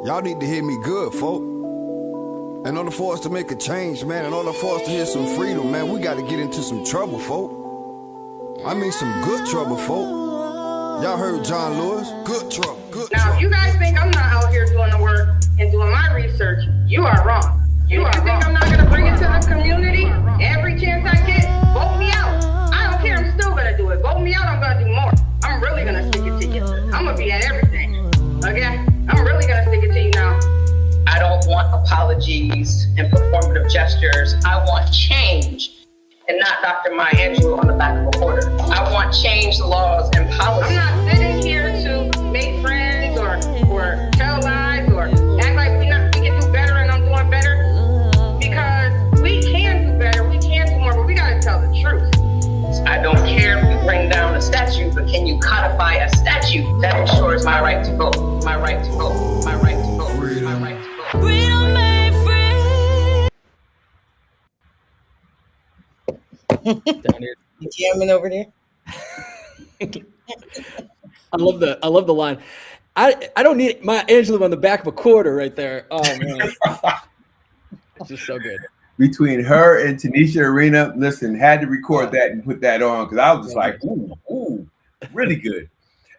Y'all need to hear me good, folk. In order for us to make a change, man, in order for us to hear some freedom, man, we got to get into some trouble, folk. I mean some good trouble, folk. Y'all heard John Lewis? Good trouble, good trouble. Now, if you guys think I'm not out here doing the work and doing my research, you are wrong. You think I'm not going to bring it to the community every chance I get? Vote me out. I don't care. I'm still going to do it. Vote me out. I'm going to do more. I'm really going to stick it to you. I'm going to be at everything. Okay? I'm really going to stick it to you now. I don't want apologies and performative gestures. I want change and not Dr. Maya Angelou on the back of a quarter. I want change laws and policy. I'm not sitting here to make friends or tell lies or act like we can do better and I'm doing better. Because we can do better, we can do more, but we gotta tell the truth. I don't care if you bring down a statute, but can you codify a statute that ensures my right to vote, my right to vote, my right to vote, my right to vote. Freedom made free. Down here. You jamming over there? I love the line. I don't need Maya Angelou on the back of a quarter right there. Oh man, it's just so good. Between her and Tanisha Arena, listen, had to record that and put that on because I was just like, ooh, really good.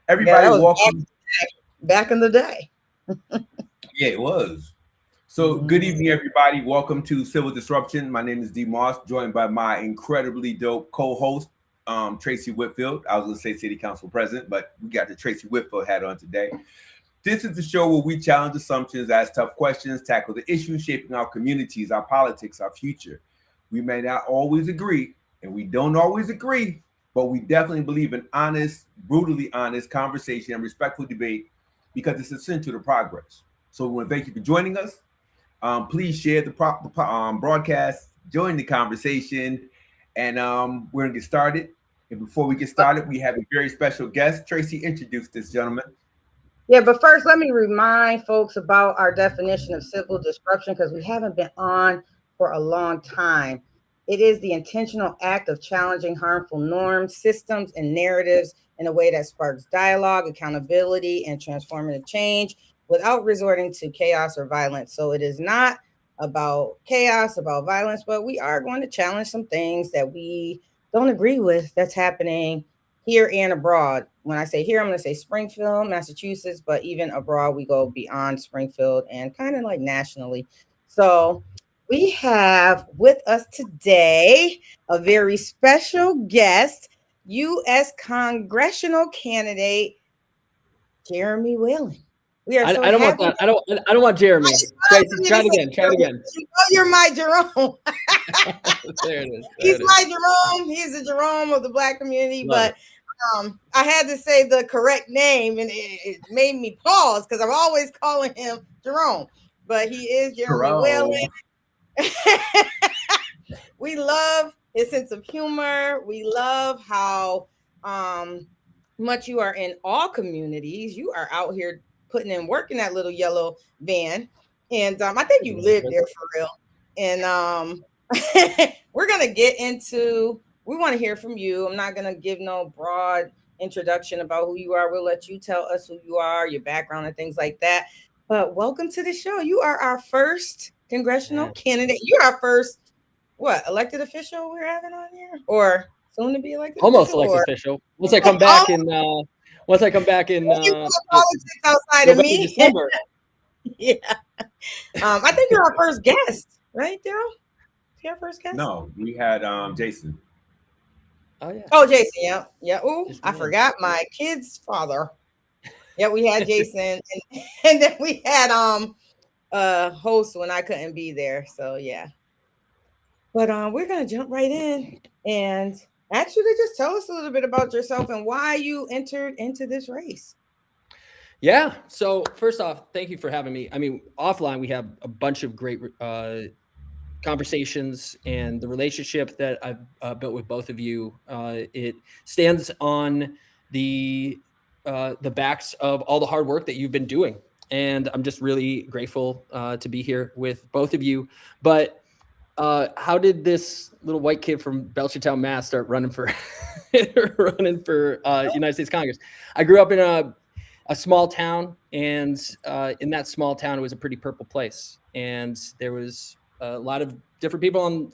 Everybody welcome. Back in the day. Yeah, it was. So good evening, everybody. Welcome to Civil Disruption. My name is D. Moss, joined by my incredibly dope co-host, Tracye Whitfield. I was going to say City Council President, but we got the Tracye Whitfield hat on today. This is the show where we challenge assumptions, ask tough questions, tackle the issues shaping our communities, our politics, our future. We may not always agree, and we don't always agree, but we definitely believe in honest, brutally honest conversation and respectful debate because it's essential to progress. So we want to thank you for joining us. Please share the broadcast, join the conversation, and we're going to get started. And before we get started, we have a very special guest. Tracye, introduce this gentleman. Yeah, but first, let me remind folks about our definition of civil disruption because we haven't been on for a long time. It is the intentional act of challenging harmful norms, systems, and narratives in a way that sparks dialogue, accountability, and transformative change without resorting to chaos or violence. So it is not about chaos, about violence, but we are going to challenge some things that we don't agree with that's happening here and abroad. When I say here, I'm going to say Springfield, Massachusetts, but even abroad, we go beyond Springfield and kind of like nationally. So we have with us today a very special guest, U.S. Congressional Candidate Jeromie Whalen. We are. I don't want that. I don't want Jeremy. Try it again. You know you're my Jerome. There it is. He's my Jerome. He's the Jerome of the Black community, but I had to say the correct name, and it made me pause because I'm always calling him Jerome, but he is Jeromie Whalen. We love his sense of humor. We love how much you are in all communities. You are out here putting in work in that little yellow van, and I think you live there for real. And we're gonna get into. We want to hear from you. I'm not going to give no broad introduction about who you are. We'll let you tell us who you are, your background, and things like that. But welcome to the show. You are our first congressional candidate. You're our first, elected official we're having on here? Or soon to be elected almost official? Elected official. Once I come back in politics outside of me. December. Yeah. I think you're our first guest, right, Darryl? Your first guest? No, we had Jason. Oh yeah. Oh, Jason. Yeah. Ooh, I forgot my kid's father. Yeah, we had Jason, and then we had host when I couldn't be there. So yeah. But we're gonna jump right in and ask you to just tell us a little bit about yourself and why you entered into this race. Yeah. So first off, thank you for having me. I mean, offline we have a bunch of great conversations, and the relationship that I've built with both of you, it stands on the backs of all the hard work that you've been doing, and I'm just really grateful to be here with both of you. But how did this little white kid from Belchertown, Mass, start running for United States Congress? I grew up in a small town, and in that small town, it was a pretty purple place, and there was a lot of different people on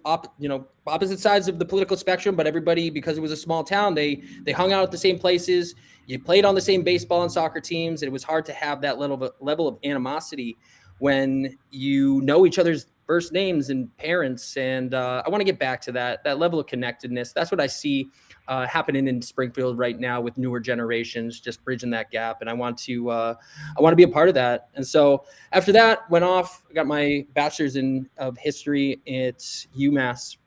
opposite sides of the political spectrum, but everybody, because it was a small town, they hung out at the same places. You played on the same baseball and soccer teams. And it was hard to have that level of animosity when you know each other's first names and parents. And I want to get back to that level of connectedness. That's what I see happening in Springfield right now with newer generations, just bridging that gap. And I want to be a part of that. And so after that, went off, got my bachelor's of history at UMass.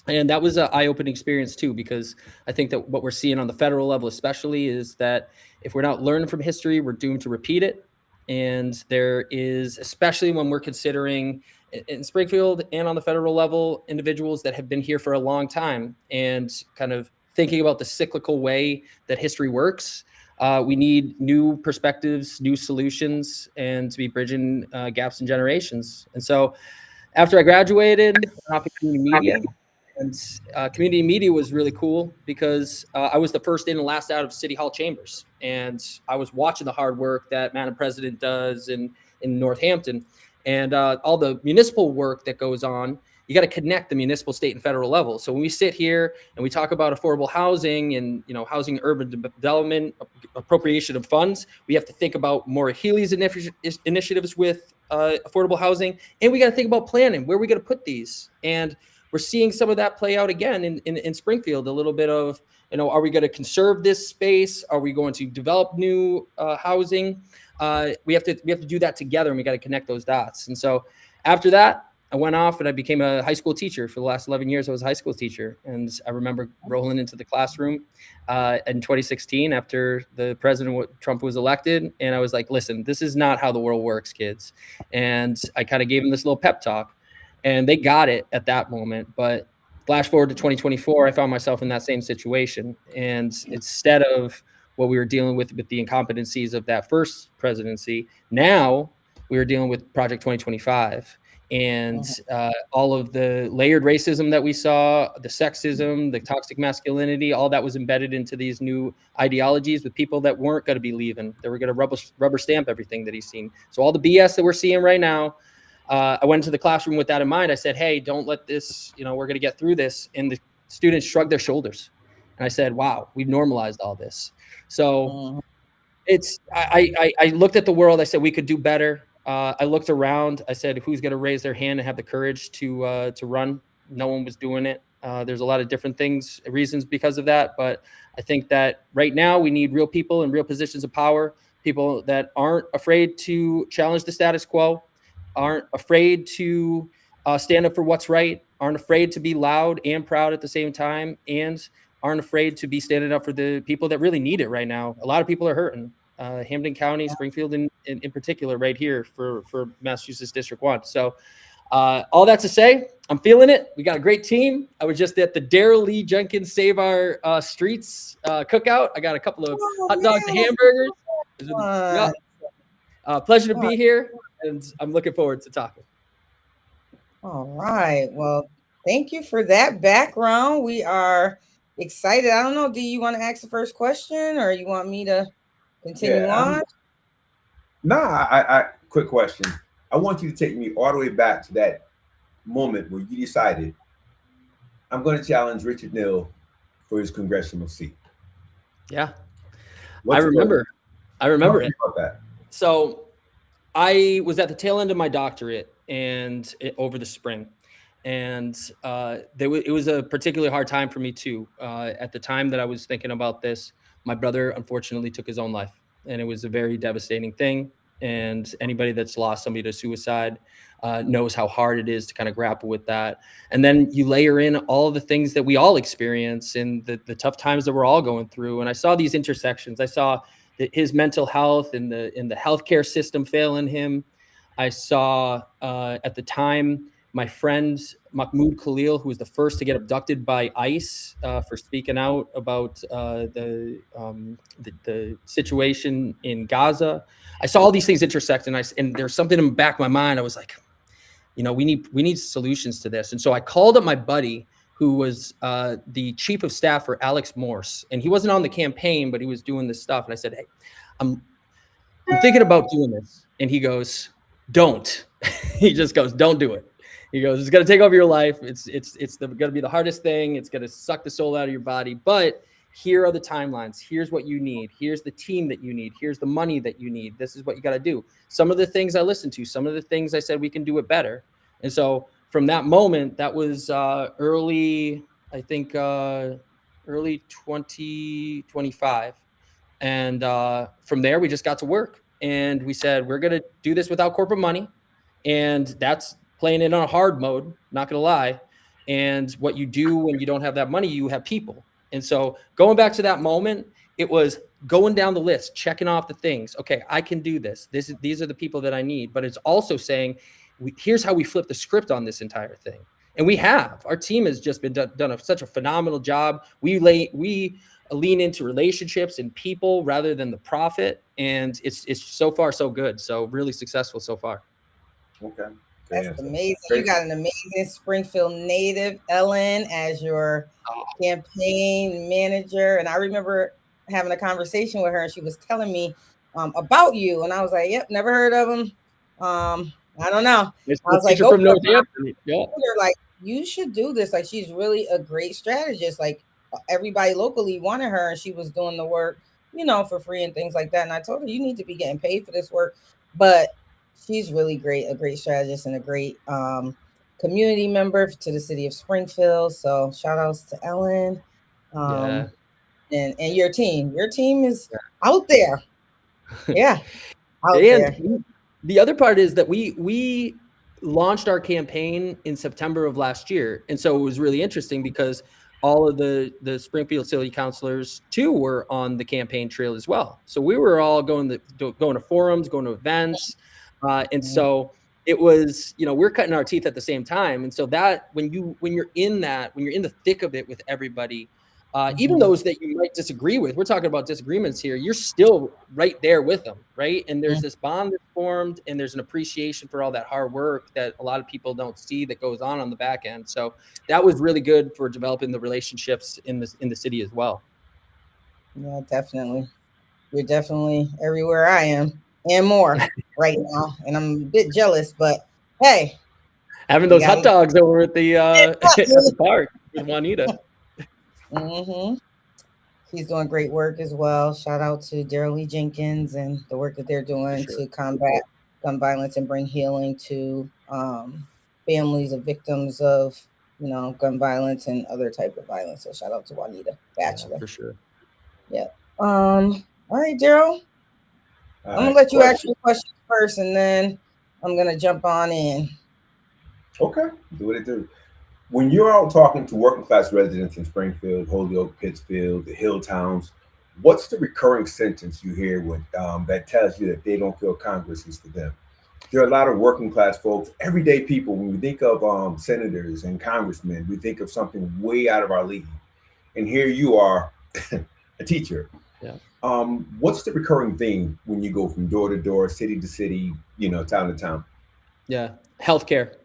And that was an eye-opening experience too, because I think that what we're seeing on the federal level, especially, is that if we're not learning from history, we're doomed to repeat it. And there is, especially when we're considering in Springfield and on the federal level, individuals that have been here for a long time and kind of thinking about the cyclical way that history works. We need new perspectives, new solutions, and to be bridging gaps in generations. And so after I graduated, I went off to community media. And community media was really cool because I was the first in and last out of City Hall chambers. And I was watching the hard work that Madam President does in Northampton, and all the municipal work that goes on. You got to connect the municipal, state, and federal level. So when we sit here and we talk about affordable housing and housing, urban development, appropriation of funds, we have to think about Maura Healey's initiatives with affordable housing, and we got to think about planning. Where are we going to put these? And we're seeing some of that play out again in Springfield. A little bit of, are we going to conserve this space? Are we going to develop new housing? We have to do that together, and we got to connect those dots. And so after that, I went off and I became a high school teacher. For the last 11 years, I was a high school teacher. And I remember rolling into the classroom in 2016 after the President Trump was elected. And I was like, listen, this is not how the world works, kids. And I kind of gave them this little pep talk. And they got it at that moment. But flash forward to 2024, I found myself in that same situation. And instead of what we were dealing with the incompetencies of that first presidency, now we were dealing with Project 2025. And all of the layered racism that we saw, the sexism, the toxic masculinity, all that was embedded into these new ideologies with people that weren't going to be leaving. They were going to rubber stamp everything that he's seen. So all the BS that we're seeing right now, I went into the classroom with that in mind. I said, hey, don't let this, we're going to get through this. And the students shrugged their shoulders. And I said, wow, we've normalized all this. So I looked at the world. I said, we could do better. I looked around. I said, who's going to raise their hand and have the courage to run? No one was doing it. There's a lot of different reasons because of that. But I think that right now we need real people in real positions of power, people that aren't afraid to challenge the status quo, aren't afraid to stand up for what's right, aren't afraid to be loud and proud at the same time, and aren't afraid to be standing up for the people that really need it right now. A lot of people are hurting. Hampden County, Springfield in particular, right here for Massachusetts District 1. So all that to say, I'm feeling it. We got a great team. I was just at the Darryl Lee Jenkins Save Our Streets cookout. I got a couple of hot dogs and hamburgers. Pleasure to be here, and I'm looking forward to talking. All right. Well, thank you for that background. We are excited. I don't know. Do you want to ask the first question, or you want me to continue on? I quick question. I want you to take me all the way back to that moment where you decided, I'm going to challenge Richard Neal for his congressional seat. Yeah. I remember it. About that. So I was at the tail end of my doctorate over the spring. And it was a particularly hard time for me too. At the time that I was thinking about this, my brother unfortunately took his own life, and it was a very devastating thing. And anybody that's lost somebody to suicide knows how hard it is to kind of grapple with that. And then you layer in all of the things that we all experience and the tough times that we're all going through. And I saw these intersections. I saw his mental health and the healthcare system failing him. I saw at the time my friend Mahmoud Khalil, who was the first to get abducted by ICE for speaking out about the situation in Gaza. I saw all these things intersect, and there's something in the back of my mind. I was like, we need solutions to this. And so I called up my buddy, who was the chief of staff for Alex Morse, and he wasn't on the campaign, but he was doing this stuff. And I said, hey, I'm thinking about doing this. And he goes, don't. He just goes, don't do it. He goes, it's going to take over your life. It's going to be the hardest thing. It's going to suck the soul out of your body. But here are the timelines. Here's what you need. Here's the team that you need. Here's the money that you need. This is what you got to do. Some of the things I listened to, some of the things I said, we can do it better. And so from that moment, that was early 2025. And from there, we just got to work. And we said, we're going to do this without corporate money. And that's playing it on a hard mode, not going to lie. And what you do when you don't have that money, you have people. And so going back to that moment, it was going down the list, checking off the things. Okay, I can do this. These are the people that I need. But it's also saying, here's how we flip the script on this entire thing. And we have. Our team has just been done such a phenomenal job. We lean into relationships and people rather than the profit. And it's so far so good. So really successful so far. Okay. That's amazing. You got an amazing Springfield native, Ellen, as your campaign manager. And I remember having a conversation with her and she was telling me about you. And I was like, yep, never heard of him. I don't know. I was like, go from Northampton. Yeah. Like, you should do this. Like, she's really a great strategist. Like, everybody locally wanted her and she was doing the work, for free and things like that. And I told her, you need to be getting paid for this work. But she's really great, a great strategist and a great community member to the city of Springfield. So shout outs to Ellen and your team. Your team is out there. Yeah. Out there. The other part is that we launched our campaign in September of last year. And so it was really interesting because all of the Springfield city councilors too were on the campaign trail as well. So we were all going to forums, going to events. And so it was, we're cutting our teeth at the same time. And so that when you're in the thick of it with everybody, even those that you might disagree with, we're talking about disagreements here, you're still right there with them, right? And there's this bond that's formed and there's an appreciation for all that hard work that a lot of people don't see that goes on the back end. So that was really good for developing the relationships in the city as well. Yeah, definitely. You're definitely everywhere I am and more right now. And I'm a bit jealous, but hey. Having those hot dogs over at the, at the park with Juanita. He's doing great work as well. Shout out to Darryl Jenkins and the work that they're doing to combat gun violence and bring healing to families of victims of gun violence and other type of violence. So shout out to Juanita Batchelor. For sure. Yeah. All right, Darryl. I'm gonna let you ask your question first, and then I'm gonna jump on in. Okay, do what it do. When you're out talking to working class residents in Springfield, Holyoke, Pittsfield, the hill towns, what's the recurring sentence you hear that tells you that they don't feel Congress is for them? There are a lot of working class folks, everyday people. When we think of senators and congressmen, we think of something way out of our league. And here you are, a teacher. Yeah. What's the recurring thing when you go from door to door, city to city, town to town? Yeah, healthcare.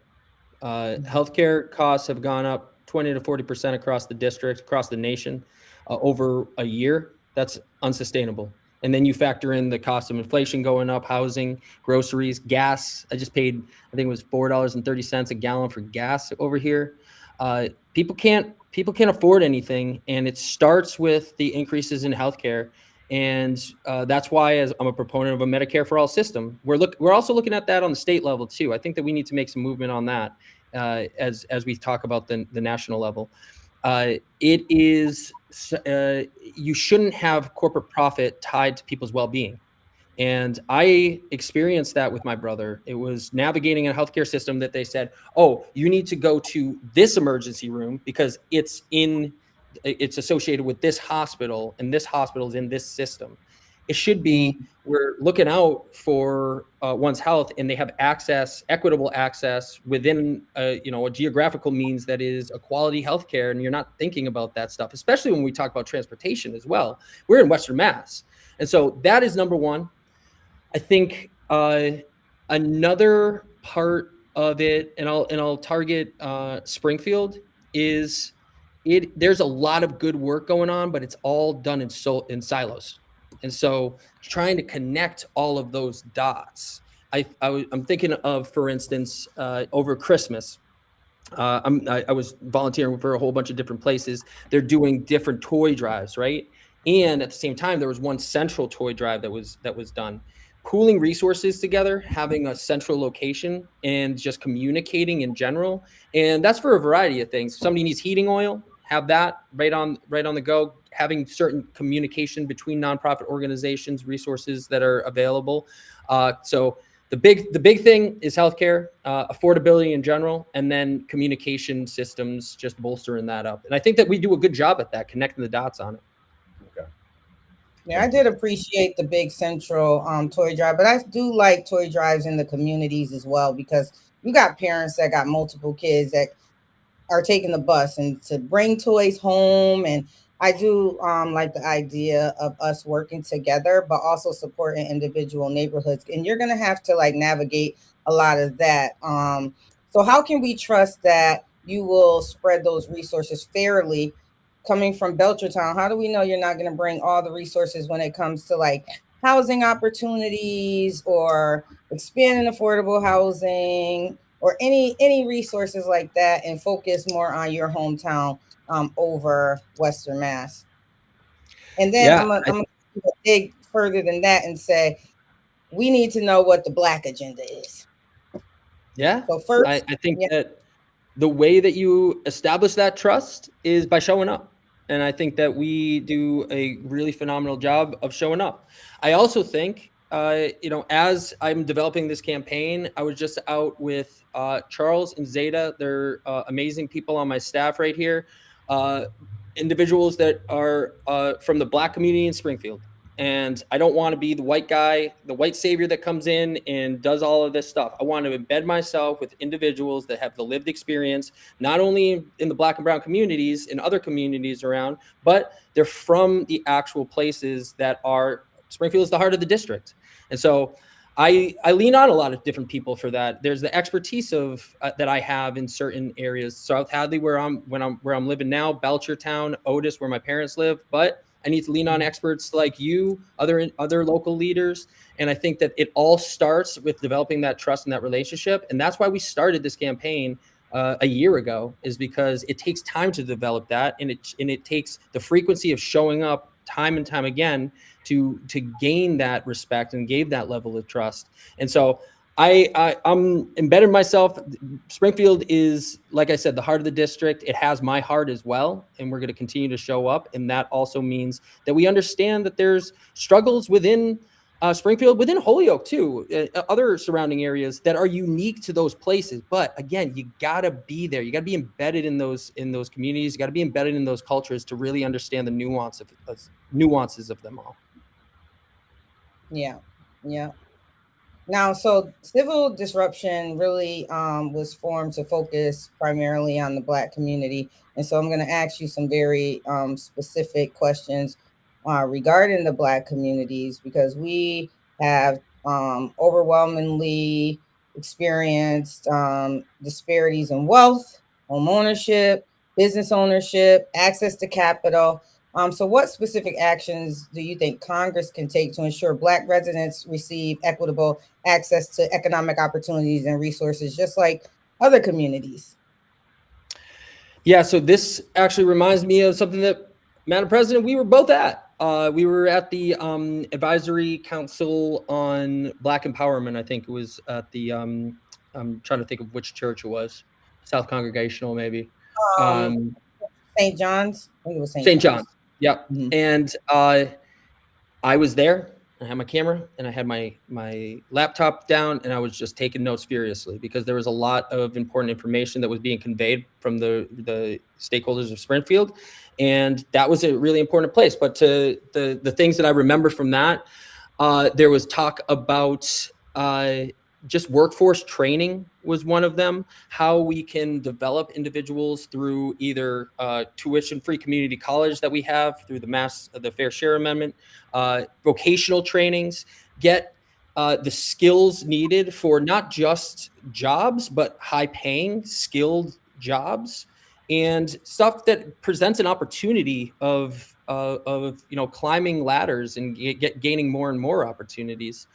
Healthcare costs have gone up 20 to 40% across the district, across the nation, over a year. That's unsustainable. And then you factor in the cost of inflation going up, housing, groceries, gas. I just paid, I think it was $4.30 a gallon for gas over here. People can't afford anything, and it starts with the increases in healthcare. And that's why, as I'm a proponent of a Medicare for all system, we're also looking at that on the state level too. I think that we need to make some movement on that as we talk about the national level. It is you shouldn't have corporate profit tied to people's well-being. And I experienced that with my brother. It was navigating a healthcare system that they said, oh, you need to go to this emergency room because it's associated with this hospital, and this hospital is in this system. It should be we're looking out for one's health, and they have access, equitable access within a geographical means that is a quality healthcare. And you're not thinking about that stuff, especially when we talk about transportation as well. We're in Western Mass, and so that is number one. I think another part of it, and I'll target Springfield, is there's a lot of good work going on, but it's all done in silos. And so trying to connect all of those dots. I'm thinking of, for instance, over Christmas, I was volunteering for a whole bunch of different places. They're doing different toy drives, right? And at the same time, there was one central toy drive that was done. Pooling resources together, having a central location, and just communicating in general. And that's for a variety of things. Somebody needs heating oil, have that right on the go. Having certain communication between nonprofit organizations, resources that are available. So the big thing is healthcare, affordability in general, and then communication systems, just bolstering that up. And I think that we do a good job at that, connecting the dots on it. Okay. Yeah, I did appreciate the big central toy drive, but I do like toy drives in the communities as well, because you got parents that got multiple kids that are taking the bus and to bring toys home. And I do like the idea of us working together, but also supporting individual neighborhoods. And you're going to have to like navigate a lot of that. So how can we trust that you will spread those resources fairly? Coming from Belchertown, how do we know you're not going to bring all the resources when it comes to like housing opportunities or expanding affordable housing or any resources like that, and focus more on your hometown over Western Mass? And then Yeah, I'm going to dig further than that and say, we need to know what the Black agenda is. Yeah. So first, I think that the way that you establish that trust is by showing up. And I think that we do a really phenomenal job of showing up. I also think, as I'm developing this campaign, I was just out with Charles and Zeta. They're amazing people on my staff right here. Individuals that are from the Black community in Springfield. And I don't want to be the white guy, the white savior that comes in and does all of this stuff. I want to embed myself with individuals that have the lived experience, not only in the Black and brown communities, in other communities around, but they're from the actual places that are, Springfield is the heart of the district. And so I lean on a lot of different people for that. There's the expertise of that I have in certain areas. South Hadley, where I'm living now, Belchertown, Otis, where my parents live, but I need to lean on experts like you, other local leaders. And I think that it all starts with developing that trust and that relationship. And that's why we started this campaign a year ago, is because it takes time to develop that. And it takes the frequency of showing up time and time again to gain that respect and gain that level of trust. And so I'm embedded myself. Springfield is, like I said, the heart of the district. It has my heart as well, and we're going to continue to show up. And that also means that we understand that there's struggles within Springfield, within Holyoke too, other surrounding areas that are unique to those places. But again, you got to be there. You got to be embedded in those communities. You got to be embedded in those cultures to really understand the nuances of them all. Yeah. Now, so Civil Disruption really was formed to focus primarily on the Black community. And so I'm going to ask you some very specific questions regarding the Black communities, because we have overwhelmingly experienced disparities in wealth, home ownership, business ownership, access to capital. So what specific actions do you think Congress can take to ensure Black residents receive equitable access to economic opportunities and resources, just like other communities? Yeah, so this actually reminds me of something that, Madam President, we were both at. We were at the Advisory Council on Black Empowerment. I think it was at the, I'm trying to think of which church it was, South Congregational maybe. St. John's? I think it was St. John's. Yeah. Mm-hmm. And I was there. I had my camera and I had my laptop down, and I was just taking notes furiously because there was a lot of important information that was being conveyed from the stakeholders of Springfield. And that was a really important place. But to the things that I remember from that, there was talk about just workforce training was one of them, how we can develop individuals through either tuition-free community college that we have through the Fair Share Amendment, vocational trainings, get the skills needed for not just jobs, but high-paying, skilled jobs. and stuff that presents an opportunity of climbing ladders and gaining more and more opportunities.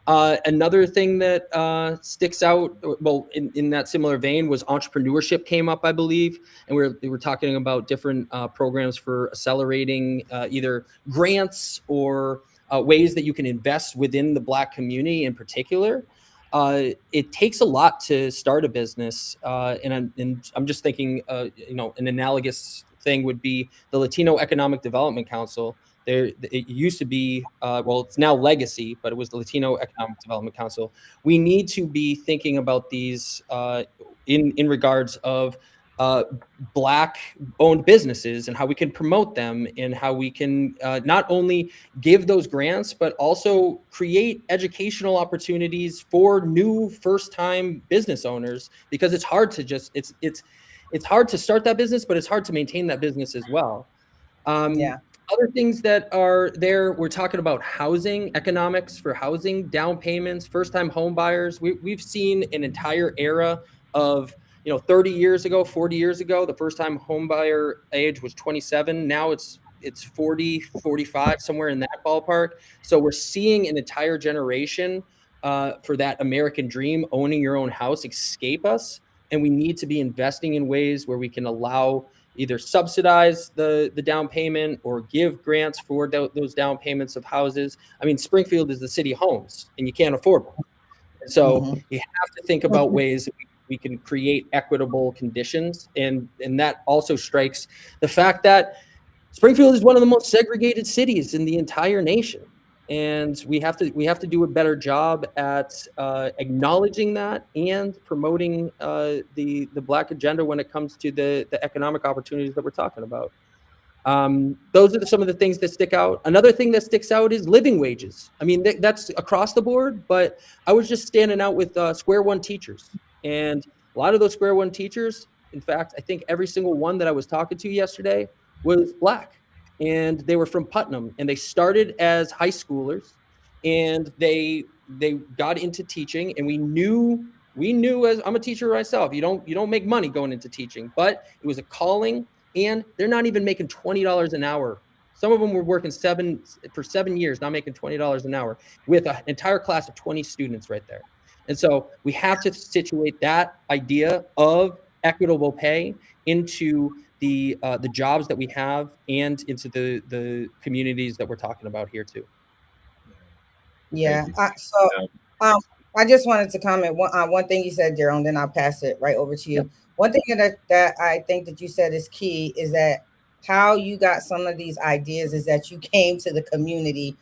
Another thing that sticks out, well, in that similar vein, was entrepreneurship came up, I believe, and we were talking about different programs for accelerating either grants or ways that you can invest within the Black community in particular. It takes a lot to start a business, and I'm just thinking, an analogous thing would be the Latino Economic Development Council. It used to be, it's now Legacy, but it was the Latino Economic Development Council. We need to be thinking about these in regards of Black-owned businesses and how we can promote them, and how we can not only give those grants, but also create educational opportunities for new first-time business owners, because it's hard to it's hard to start that business, but it's hard to maintain that business as well. Other things that are there, we're talking about housing, economics for housing, down payments, first-time home buyers. We've seen an entire era of, 30 years ago, 40 years ago, the first-time home buyer age was 27. Now it's 40, 45, somewhere in that ballpark. So we're seeing an entire generation for that American dream, owning your own house, escape us. And we need to be investing in ways where we can allow either subsidize the down payment or give grants for those down payments of houses. I mean, Springfield is the city of homes, and you can't afford them. So you have to think about ways that we can create equitable conditions. And that also strikes the fact that Springfield is one of the most segregated cities in the entire nation. And we have to do a better job at acknowledging that and promoting the Black agenda when it comes to the economic opportunities that we're talking about. Those are some of the things that stick out. Another thing that sticks out is living wages. I mean, that's across the board, but I was just standing out with Square One teachers. And a lot of those Square One teachers, in fact, I think every single one that I was talking to yesterday was Black. And they were from Putnam, and they started as high schoolers, and they got into teaching. And we knew, as I'm a teacher myself, you don't make money going into teaching, but it was a calling, and they're not even making $20 an hour. Some of them were working for 7 years, not making $20 an hour, with an entire class of 20 students right there. And so we have to situate that idea of equitable pay into the jobs that we have and into the communities that we're talking about here too. Yeah. I just wanted to comment one thing you said, Darryl, and then I'll pass it right over to you. Yep. One thing that I think that you said is key is that how you got some of these ideas is that you came to the community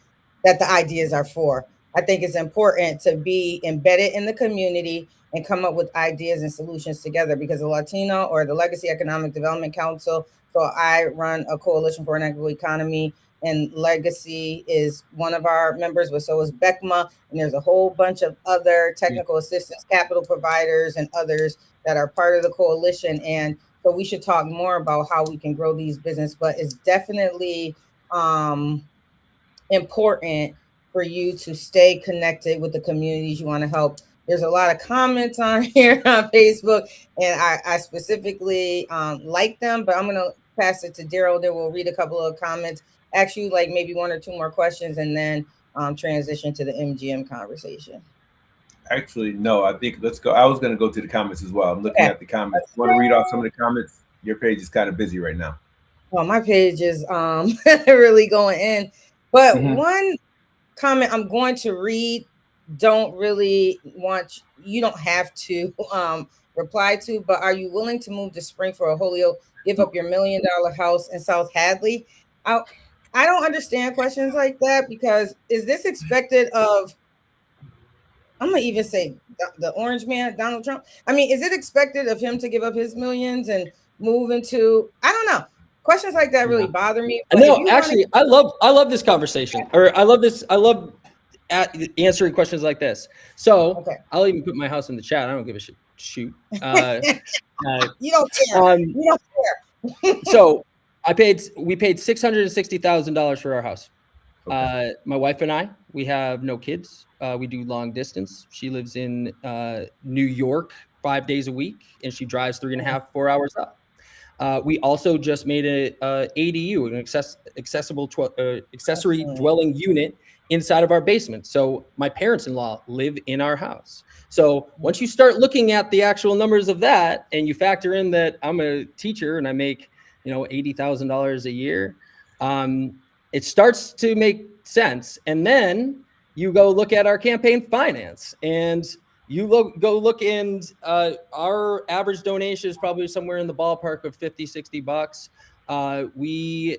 that the ideas are for. I think it's important to be embedded in the community and come up with ideas and solutions together, because the Latino or the Legacy Economic Development Council, so I run a coalition for an equitable economy, and Legacy is one of our members, but so is BECMA, and there's a whole bunch of other technical assistance, capital providers, and others that are part of the coalition. And so we should talk more about how we can grow these businesses, but it's definitely important for you to stay connected with the communities you want to help. There's a lot of comments on here on Facebook, and I specifically like them, but I'm going to pass it to Darryl. Then we'll read a couple of comments, ask you like maybe one or two more questions, and then transition to the MGM conversation. Actually, no, I think let's go. I was going to go to the comments as well. I'm looking at the comments. You want to read off some of the comments? Your page is kind of busy right now. Well, my page is really going in. But one comment I'm going to read, don't really want, you don't have to reply to, but are you willing to move to Springfield or Holyoke, give up your $1 million house in South Hadley? I don't understand questions like that, because is this expected of, I'm gonna even say the orange man, Donald Trump? I mean, is it expected of him to give up his millions and move into, I don't know. Questions like that really bother me. No, actually, I love this conversation, or I love answering questions like this. So I'll even put my house in the chat. I don't give a shit. Shoot. You don't care. You don't care. So we paid $660,000 for our house. Okay. My wife and I, we have no kids. We do long distance. She lives in New York 5 days a week, and she drives 3.5, 4 hours up. We also just made a ADU, an accessory dwelling unit inside of our basement. So my parents-in-law live in our house. So once you start looking at the actual numbers of that, and you factor in that I'm a teacher and I make, $80,000 a year, it starts to make sense. And then you go look at our campaign finance, and you go look, and our average donation is probably somewhere in the ballpark of $50-$60. We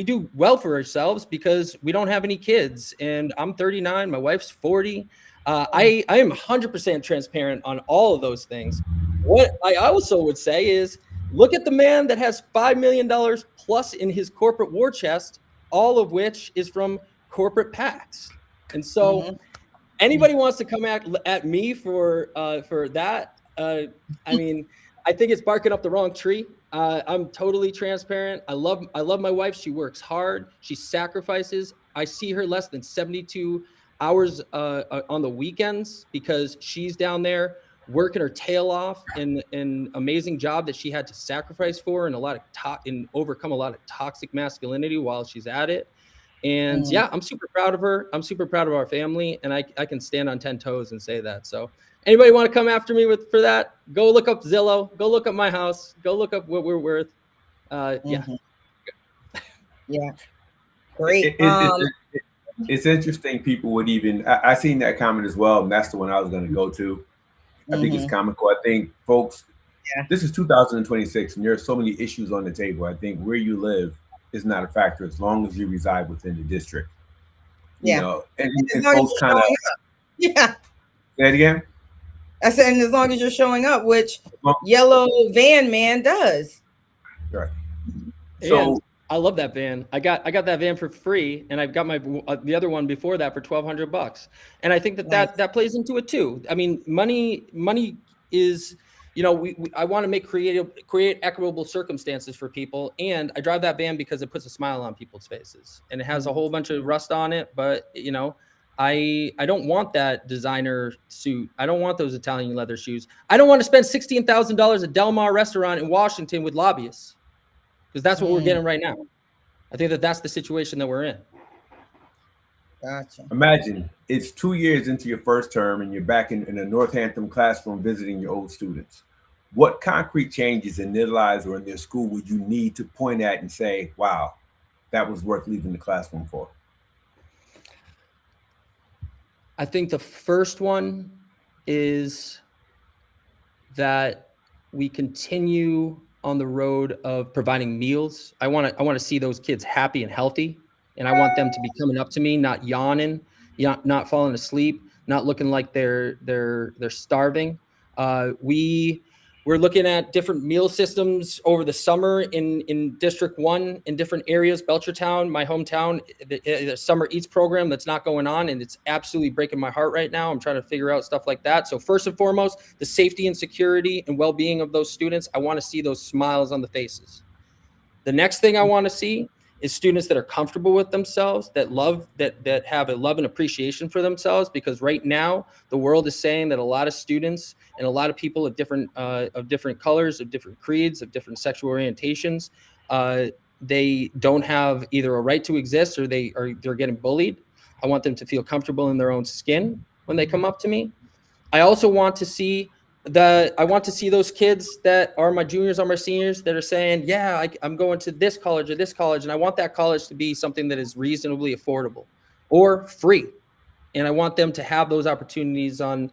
do well for ourselves because we don't have any kids, and I'm 39, my wife's 40. I am 100% transparent on all of those things. What I also would say is, look at the man that has $5 million plus in his corporate war chest, all of which is from corporate PACs. And so anybody wants to come at me for that, I mean, I think it's barking up the wrong tree. I'm totally transparent. I love my wife. She works hard. She sacrifices. I see her less than 72 hours on the weekends because she's down there working her tail off in an amazing job that she had to sacrifice for, and overcome a lot of toxic masculinity while she's at it. And yeah, I'm super proud of her. I'm super proud of our family, and I can stand on 10 toes and say that. So anybody want to come after me for that? Go look up Zillow. Go look up my house. Go look up what we're worth. Yeah. Yeah. Great. It's interesting. People would even, I seen that comment as well, and that's the one I was going to go to. I think it's comical. I think, folks, this is 2026, and there are so many issues on the table. I think where you live is not a factor as long as you reside within the district. You know, and folks kind of. Yeah. Say it again. I said, and as long as you're showing up, which yellow van man does. Right. So I love that van. I got that van for free, and I've got my the other one before that for $1,200. And I think that plays into it too. I mean, money is, I want to create equitable circumstances for people, and I drive that van because it puts a smile on people's faces, and it has a whole bunch of rust on it, but I don't want that designer suit. I don't want those Italian leather shoes. I don't want to spend $16,000 at Del Mar restaurant in Washington with lobbyists, because that's what we're getting right now. I think that's the situation that we're in. Gotcha. Imagine it's 2 years into your first term and you're back in a Northampton classroom visiting your old students. What concrete changes in their lives or in their school would you need to point at and say, wow, that was worth leaving the classroom for? I think the first one is that we continue on the road of providing meals. I want to see those kids happy and healthy, and I want them to be coming up to me, not yawning, not falling asleep, not looking like they're starving. We're looking at different meal systems over the summer in District 1 in different areas. Belchertown, my hometown, the Summer Eats program that's not going on, and it's absolutely breaking my heart right now. I'm trying to figure out stuff like that. So first and foremost, the safety and security and well-being of those students. I want to see those smiles on the faces. The next thing I want to see is students that are comfortable with themselves, that have a love and appreciation for themselves, because right now the world is saying that a lot of students and a lot of people of different colors, of different creeds, of different sexual orientations, they don't have either a right to exist or they're getting bullied. I want them to feel comfortable in their own skin when they come up to me. I also want to see those kids that are my juniors or my seniors that are saying, yeah, I'm going to this college or this college, and I want that college to be something that is reasonably affordable or free. And I want them to have those opportunities on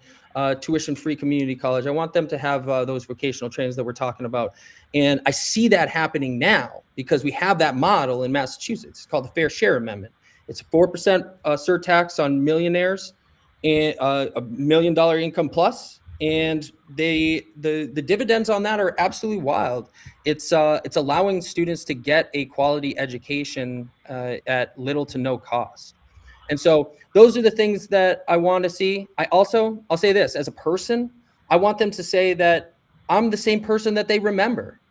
tuition-free community college. I want them to have those vocational trainings that we're talking about. And I see that happening now because we have that model in Massachusetts. It's called the Fair Share Amendment. It's a 4% surtax on millionaires and $1 million income plus. And the dividends on that are absolutely wild. It's allowing students to get a quality education at little to no cost. And so those are the things that I want to see. I'll say this, as a person, I want them to say that I'm the same person that they remember.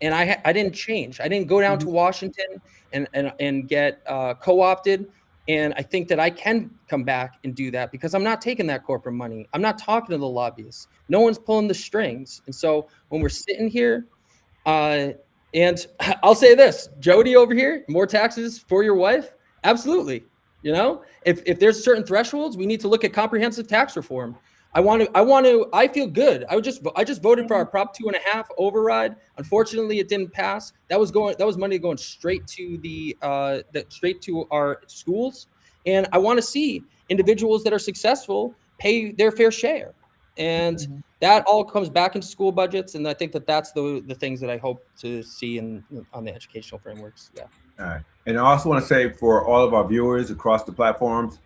And I didn't change. I didn't go down to Washington and get co-opted And I think that I can come back and do that because I'm not taking that corporate money. I'm not talking to the lobbyists. No one's pulling the strings. And so when we're sitting here, and I'll say this, Jody over here, more taxes for your wife? Absolutely. You know, if there's certain thresholds, we need to look at comprehensive tax reform. I feel good. I just voted for our Prop 2.5 override. Unfortunately, it didn't pass. That was money going straight to straight to our schools. And I want to see individuals that are successful pay their fair share. And that all comes back into school budgets. And I think that that's the things that I hope to see on the educational frameworks. Yeah. All right. And I also want to say for all of our viewers across the platforms,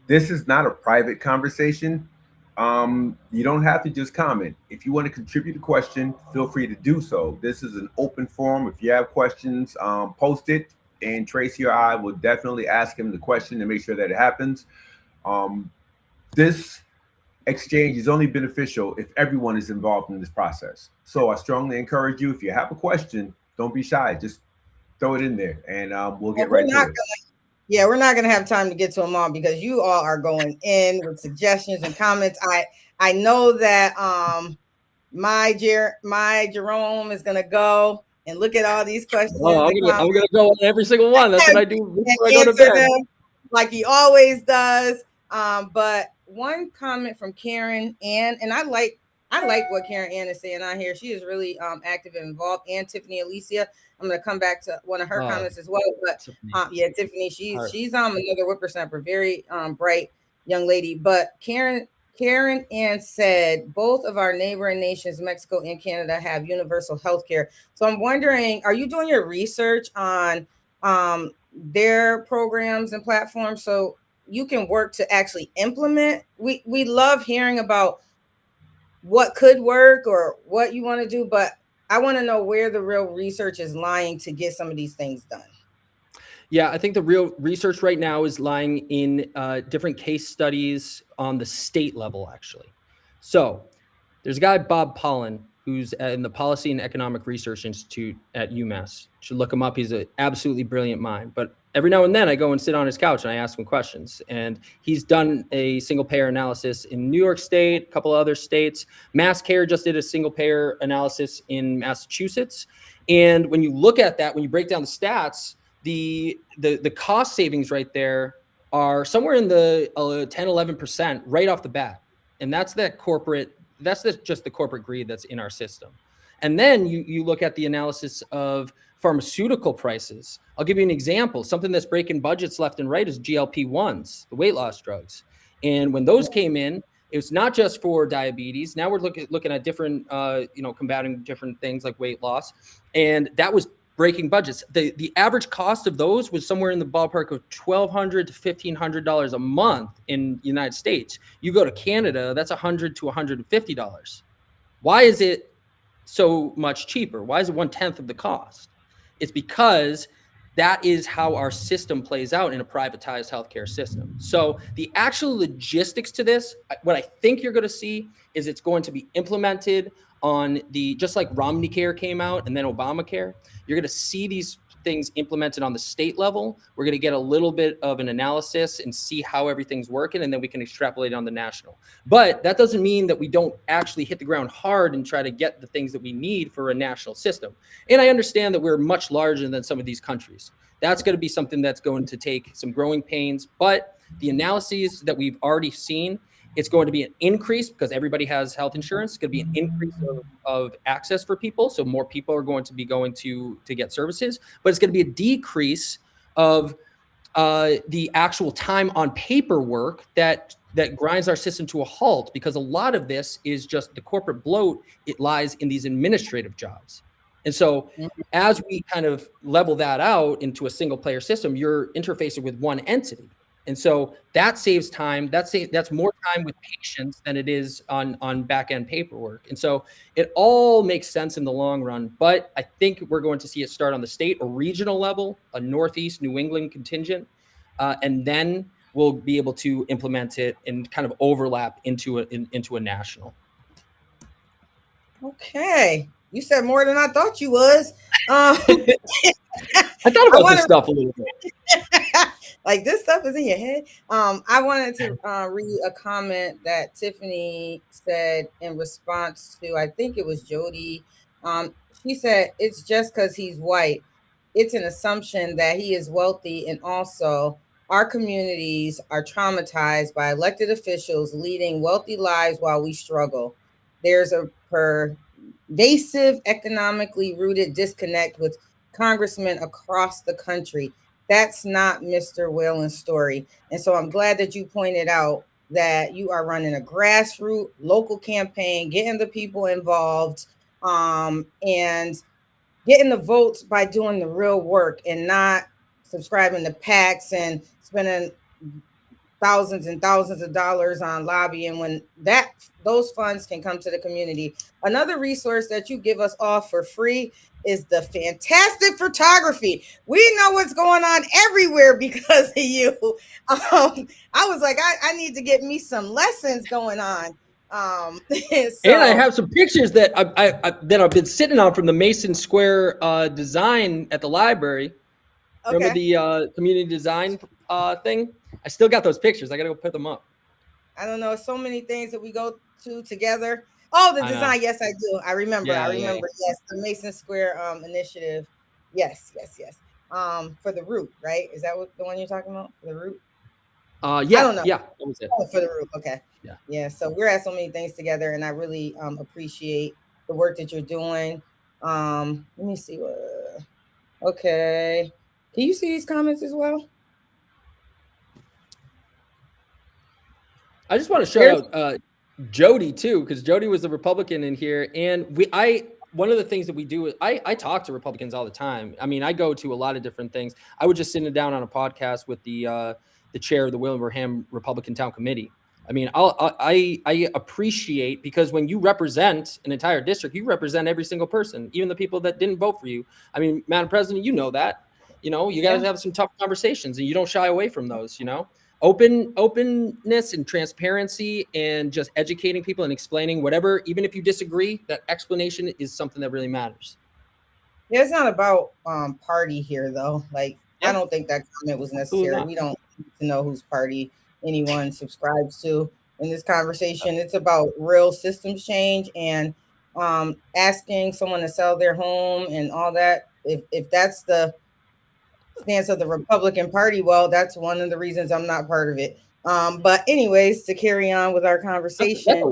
this is not a private conversation. You don't have to just comment. If you want to contribute a question, feel free to do so. This is an open forum. If you have questions, post it, and Tracye or I will definitely ask him the question and make sure that it happens. This exchange is only beneficial if everyone is involved in this process. So I strongly encourage you, if you have a question, don't be shy. Just throw it in there, and we'll get right to it. Yeah, we're not going to have time to get to them all because you all are going in with suggestions and comments. I know that my Jerome is going to go and look at all these questions. Oh, I'm going to go on every single one. That's what I do before I go to bed. Like he always does. But one comment from Karen Ann, and I like what Karen Ann is saying on here. She is really active and involved. And Tiffany Alicia, I'm going to come back to one of her comments as well. But Tiffany, she's another whippersnapper, very bright young lady. But Karen Ann said both of our neighboring nations, Mexico and Canada, have universal health care. So I'm wondering, are you doing your research on their programs and platforms so you can work to actually implement? We love hearing about what could work or what you want to do, but I want to know where the real research is lying to get some of these things done. Yeah, I think the real research right now is lying in different case studies on the state level, actually. So there's a guy, Bob Pollan, who's in the Policy and Economic Research Institute at UMass. You should look him up. He's an absolutely brilliant mind. But every now and then I go and sit on his couch and I ask him questions. And he's done a single payer analysis in New York State, a couple of other states. MassCare just did a single payer analysis in Massachusetts. And when you look at that, when you break down the stats, the cost savings right there are somewhere in the 10-11% right off the bat. And that's just the corporate greed that's in our system. And then you look at the analysis of pharmaceutical prices. I'll give you an example. Something that's breaking budgets left and right is GLP-1s, the weight loss drugs. And when those came in, it was not just for diabetes. Now we're looking at different, combating different things like weight loss. And that was breaking budgets. The average cost of those was somewhere in the ballpark of $1,200 to $1,500 a month in the United States. You go to Canada, that's $100 to $150. Why is it so much cheaper? Why is it 1/10 of the cost? It's because that is how our system plays out in a privatized healthcare system. So the actual logistics to this, what I think you're going to see is it's going to be implemented on just like Romney Care came out and then Obamacare. You're going to see these things implemented on the state level. We're going to get a little bit of an analysis and see how everything's working, and then we can extrapolate on the national. But that doesn't mean that we don't actually hit the ground hard and try to get the things that we need for a national system. And I understand that we're much larger than some of these countries. That's going to be something that's going to take some growing pains. But the analyses that we've already seen, it's going to be an increase because everybody has health insurance. It's going to be an increase of access for people. So more people are going to be going to get services, but it's going to be a decrease of the actual time on paperwork that grinds our system to a halt, because a lot of this is just the corporate bloat. It lies in these administrative jobs. And so as we kind of level that out into a single player system, you're interfacing with one entity. And so that saves time. That's more time with patients than it is on back end paperwork. And so it all makes sense in the long run. But I think we're going to see it start on the state or regional level, a Northeast New England contingent, and then we'll be able to implement it and kind of overlap into a national. Okay, you said more than I thought you was. I thought about this stuff a little bit. Like this stuff is in your head. I wanted to read a comment that Tiffany said in response to, I think it was Jody. She said, it's just because he's white. It's an assumption that he is wealthy, and also our communities are traumatized by elected officials leading wealthy lives while we struggle. There's a pervasive economically rooted disconnect with congressmen across the country. That's not Mr. Whalen's story. And so I'm glad that you pointed out that you are running a grassroots local campaign, getting the people involved, and getting the votes by doing the real work and not subscribing to PACs and spending thousands and thousands of dollars on lobbying when those funds can come to the community. Another resource that you give us all for free is the fantastic photography. We know what's going on everywhere because of you. I was like, I need to get me some lessons going on. And I have some pictures that I've been sitting on from the Mason Square design at the library. Okay. Remember the community design thing? I still got those pictures. I got to go put them up. I don't know. So many things that we go to together. Oh, the design. Yes, I do. I remember. Yeah. Yes, the Mason Square initiative. Yes. For the root, right? Is that what the one you're talking about? For the root? Yeah. I don't know. Yeah. Oh, for the root. Okay. Yeah. So we're at so many things together, and I really appreciate the work that you're doing. Let me see what. Okay. Can you see these comments as well? I just want to shout out Jody too, because Jody was the Republican in here, and one of the things that we do is I talk to Republicans all the time. I mean, I go to a lot of different things. I was just sitting down on a podcast with the chair of the Wilbraham Republican Town Committee. I mean, I appreciate, because when you represent an entire district, you represent every single person, even the people that didn't vote for you. I mean, Madam President, you know that. You know, you got to have some tough conversations, and you don't shy away from those. You know. Openness and transparency and just educating people and explaining whatever, even if you disagree, that explanation is something that really matters. Yeah, it's not about party here though. Like, I don't think that comment was necessary. We don't need to know whose party anyone subscribes to in this conversation. It's about real systems change and asking someone to sell their home and all that. If that's the stance of the Republican Party, well, that's one of the reasons I'm not part of it. But anyways, to carry on with our conversation. That's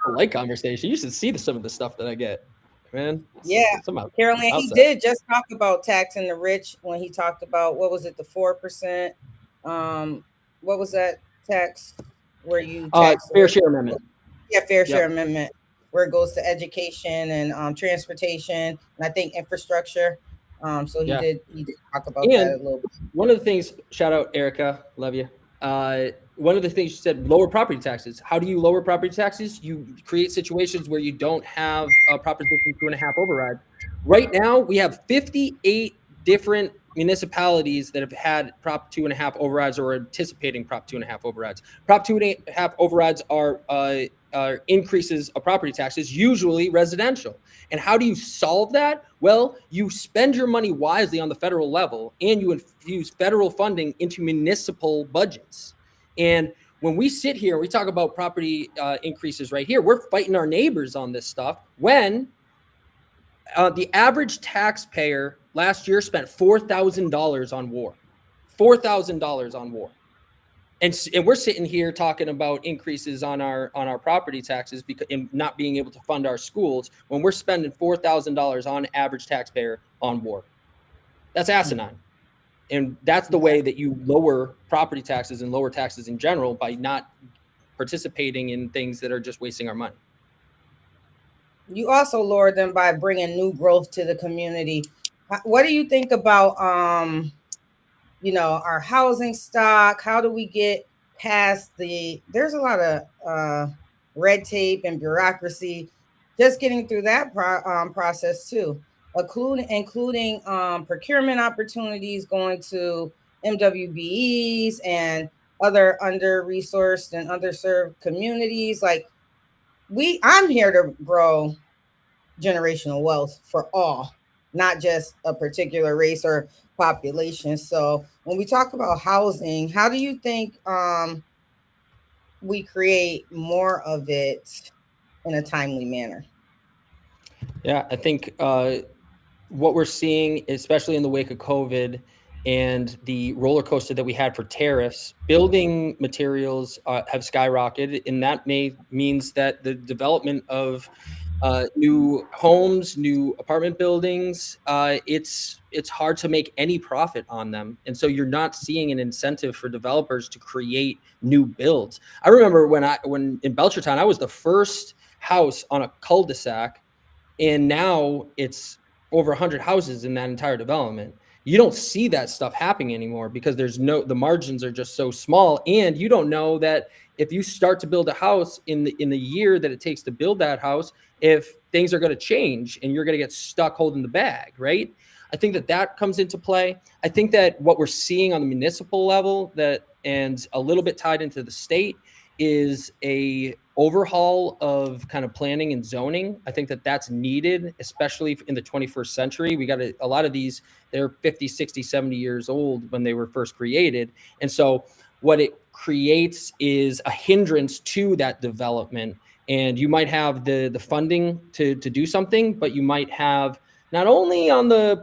a light conversation. You should see some of the stuff that I get, man. Yeah, Carolyn, he did just talk about taxing the rich when he talked about, what was it, the 4%? What was that tax where you tax fair share amendment? Yeah, fair share amendment, where it goes to education and transportation, and I think infrastructure. So he did talk about that a little bit. One of the things, shout out Erica, love you. One of the things she said, lower property taxes. How do you lower property taxes? You create situations where you don't have a Proposition 2.5 override. Right now, we have 58 different municipalities that have had Prop 2.5 overrides or are anticipating Prop 2.5 overrides. Prop 2.5 overrides are increases of property taxes, usually residential. And how do you solve that? Well, you spend your money wisely on the federal level, and you infuse federal funding into municipal budgets. And when we sit here and we talk about property increases right here, we're fighting our neighbors on this stuff when the average taxpayer last year spent $4,000 on war. $4,000 on war. And we're sitting here talking about increases on our property taxes because and not being able to fund our schools when we're spending $4,000 on average taxpayer on war. That's asinine. And that's the way that you lower property taxes and lower taxes in general, by not participating in things that are just wasting our money. You also lower them by bringing new growth to the community. What do you think about our housing stock? How do we get past there's a lot of red tape and bureaucracy just getting through that process too, including procurement opportunities going to MWBEs and other under-resourced and underserved communities. Like, I'm here to grow generational wealth for all, not just a particular race or population. So when we talk about housing, how do you think we create more of it in a timely manner? Yeah, I think what we're seeing, especially in the wake of COVID and the roller coaster that we had for tariffs, building materials have skyrocketed, and that means that the development of new homes, new apartment buildings, it's hard to make any profit on them, and so you're not seeing an incentive for developers to create new builds. I remember when in Belchertown, I was the first house on a cul-de-sac, and now it's over 100 houses in that entire development. You don't see that stuff happening anymore because the margins are just so small, and you don't know that if you start to build a house in the year that it takes to build that house, if things are going to change and you're going to get stuck holding the bag, right? I think that comes into play. I think that what we're seeing on the municipal level and a little bit tied into the state is a overhaul of kind of planning and zoning. I think that's needed, especially in the 21st century. We got a lot of these, they're 50, 60, 70 years old when they were first created. And so what it creates is a hindrance to that development. And you might have the funding to do something, but you might have not only on the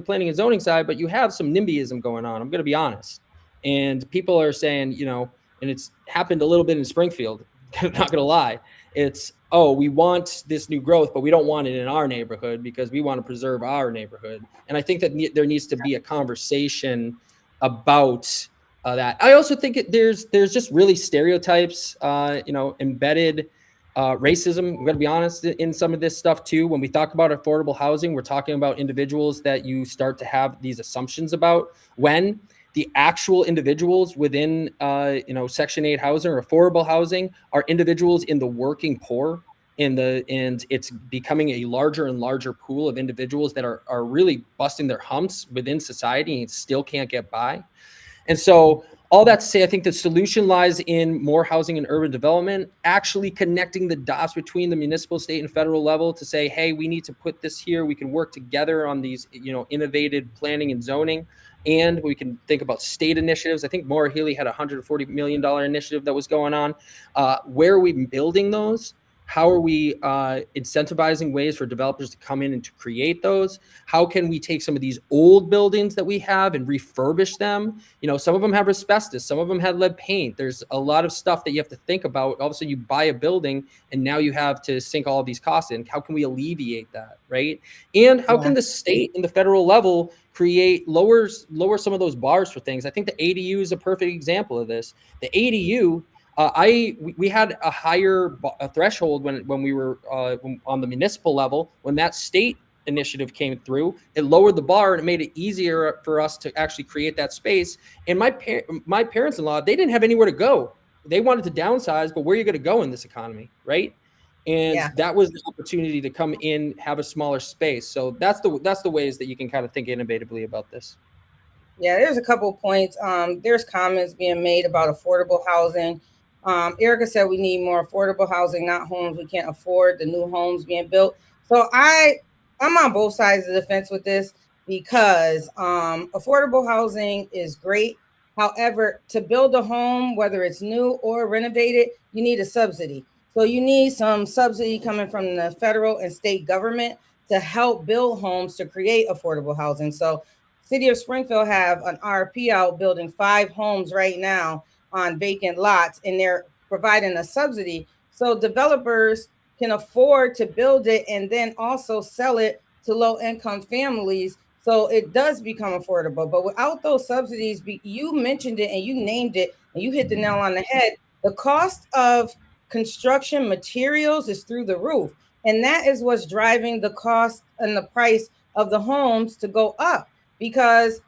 planning and zoning side, but you have some NIMBYism going on. I'm going to be honest. And people are saying, and it's happened a little bit in Springfield. I'm not going to lie. It's, we want this new growth, but we don't want it in our neighborhood because we want to preserve our neighborhood. And I think that there needs to be a conversation about that. I also think there's just really stereotypes, embedded racism. I'm going to be honest in some of this stuff too. When we talk about affordable housing, we're talking about individuals that you start to have these assumptions about when the actual individuals within, Section 8 housing or affordable housing are individuals in the working poor, and it's becoming a larger and larger pool of individuals that are really busting their humps within society and still can't get by. And so all that to say, I think the solution lies in more housing and urban development, actually connecting the dots between the municipal, state, and federal level to say, hey, we need to put this here. We can work together on these, innovative planning and zoning. And we can think about state initiatives. I think Maura Healey had a $140 million initiative that was going on. Where are we building those? How are we incentivizing ways for developers to come in and to create those? How can we take some of these old buildings that we have and refurbish them? Some of them have asbestos, some of them have lead paint. There's a lot of stuff that you have to think about. All of a sudden you buy a building and now you have to sink all of these costs in. How can we alleviate that, right? And how can the state and the federal level lower some of those bars for things? I think the ADU is a perfect example of this. The ADU, we had a higher threshold when we were on the municipal level. When that state initiative came through, it lowered the bar and it made it easier for us to actually create that space. And my parents-in-law, they didn't have anywhere to go. They wanted to downsize, but where are you going to go in this economy, right? And that was the opportunity to come in, have a smaller space. So that's the ways that you can kind of think innovatively about this. Yeah, there's a couple of points. There's comments being made about affordable housing. Erica said we need more affordable housing, not homes we can't afford, the new homes being built. So I'm on both sides of the fence with this because affordable housing is great. However, to build a home, whether it's new or renovated, you need a subsidy. So you need some subsidy coming from the federal and state government to help build homes to create affordable housing. So City of Springfield have an RFP out building 5 homes right now on vacant lots, and they're providing a subsidy so developers can afford to build it and then also sell it to low-income families so it does become affordable. But without those subsidies, you mentioned it and you named it and you hit the nail on the head. The cost of construction materials is through the roof, and that is what's driving the cost and the price of the homes to go up. Because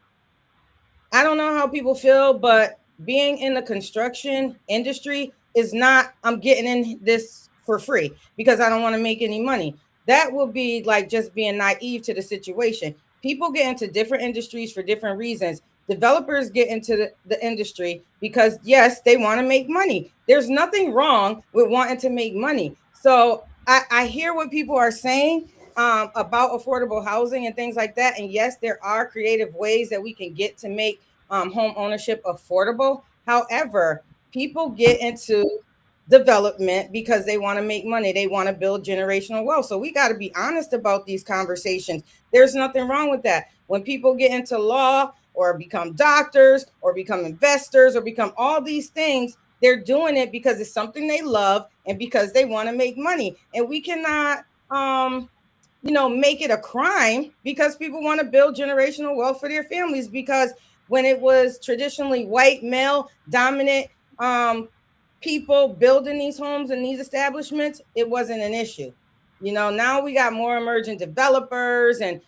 I don't know how people feel, but being in the construction industry is not, I'm getting in this for free because I don't want to make any money. That will be like just being naive to the situation. People get into different industries for different reasons. Developers get into the industry because, yes, they want to make money. There's nothing wrong with wanting to make money. So I hear what people are saying, about affordable housing and things like that. And yes, there are creative ways that we can get to make home ownership affordable. However, people get into development because they want to make money. They want to build generational wealth. So we got to be honest about these conversations. There's nothing wrong with that. When people get into law or become doctors or become investors or become all these things, they're doing it because it's something they love and because they want to make money. And we cannot make it a crime because people want to build generational wealth for their families, because when it was traditionally white male dominant people building these homes and these establishments, it wasn't an issue. Now we got more emerging developers and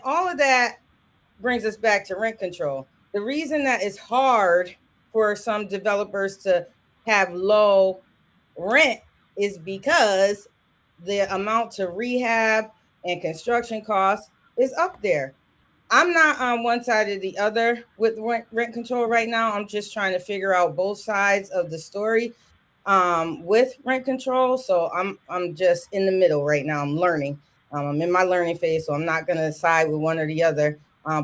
all of that brings us back to rent control. The reason that it's hard for some developers to have low rent is because the amount to rehab and construction costs is up there. I'm not on one side or the other with rent control right now. I'm just trying to figure out both sides of the story with rent control. So I'm just in the middle right now. I'm learning. I'm in my learning phase, so I'm not going to side with one or the other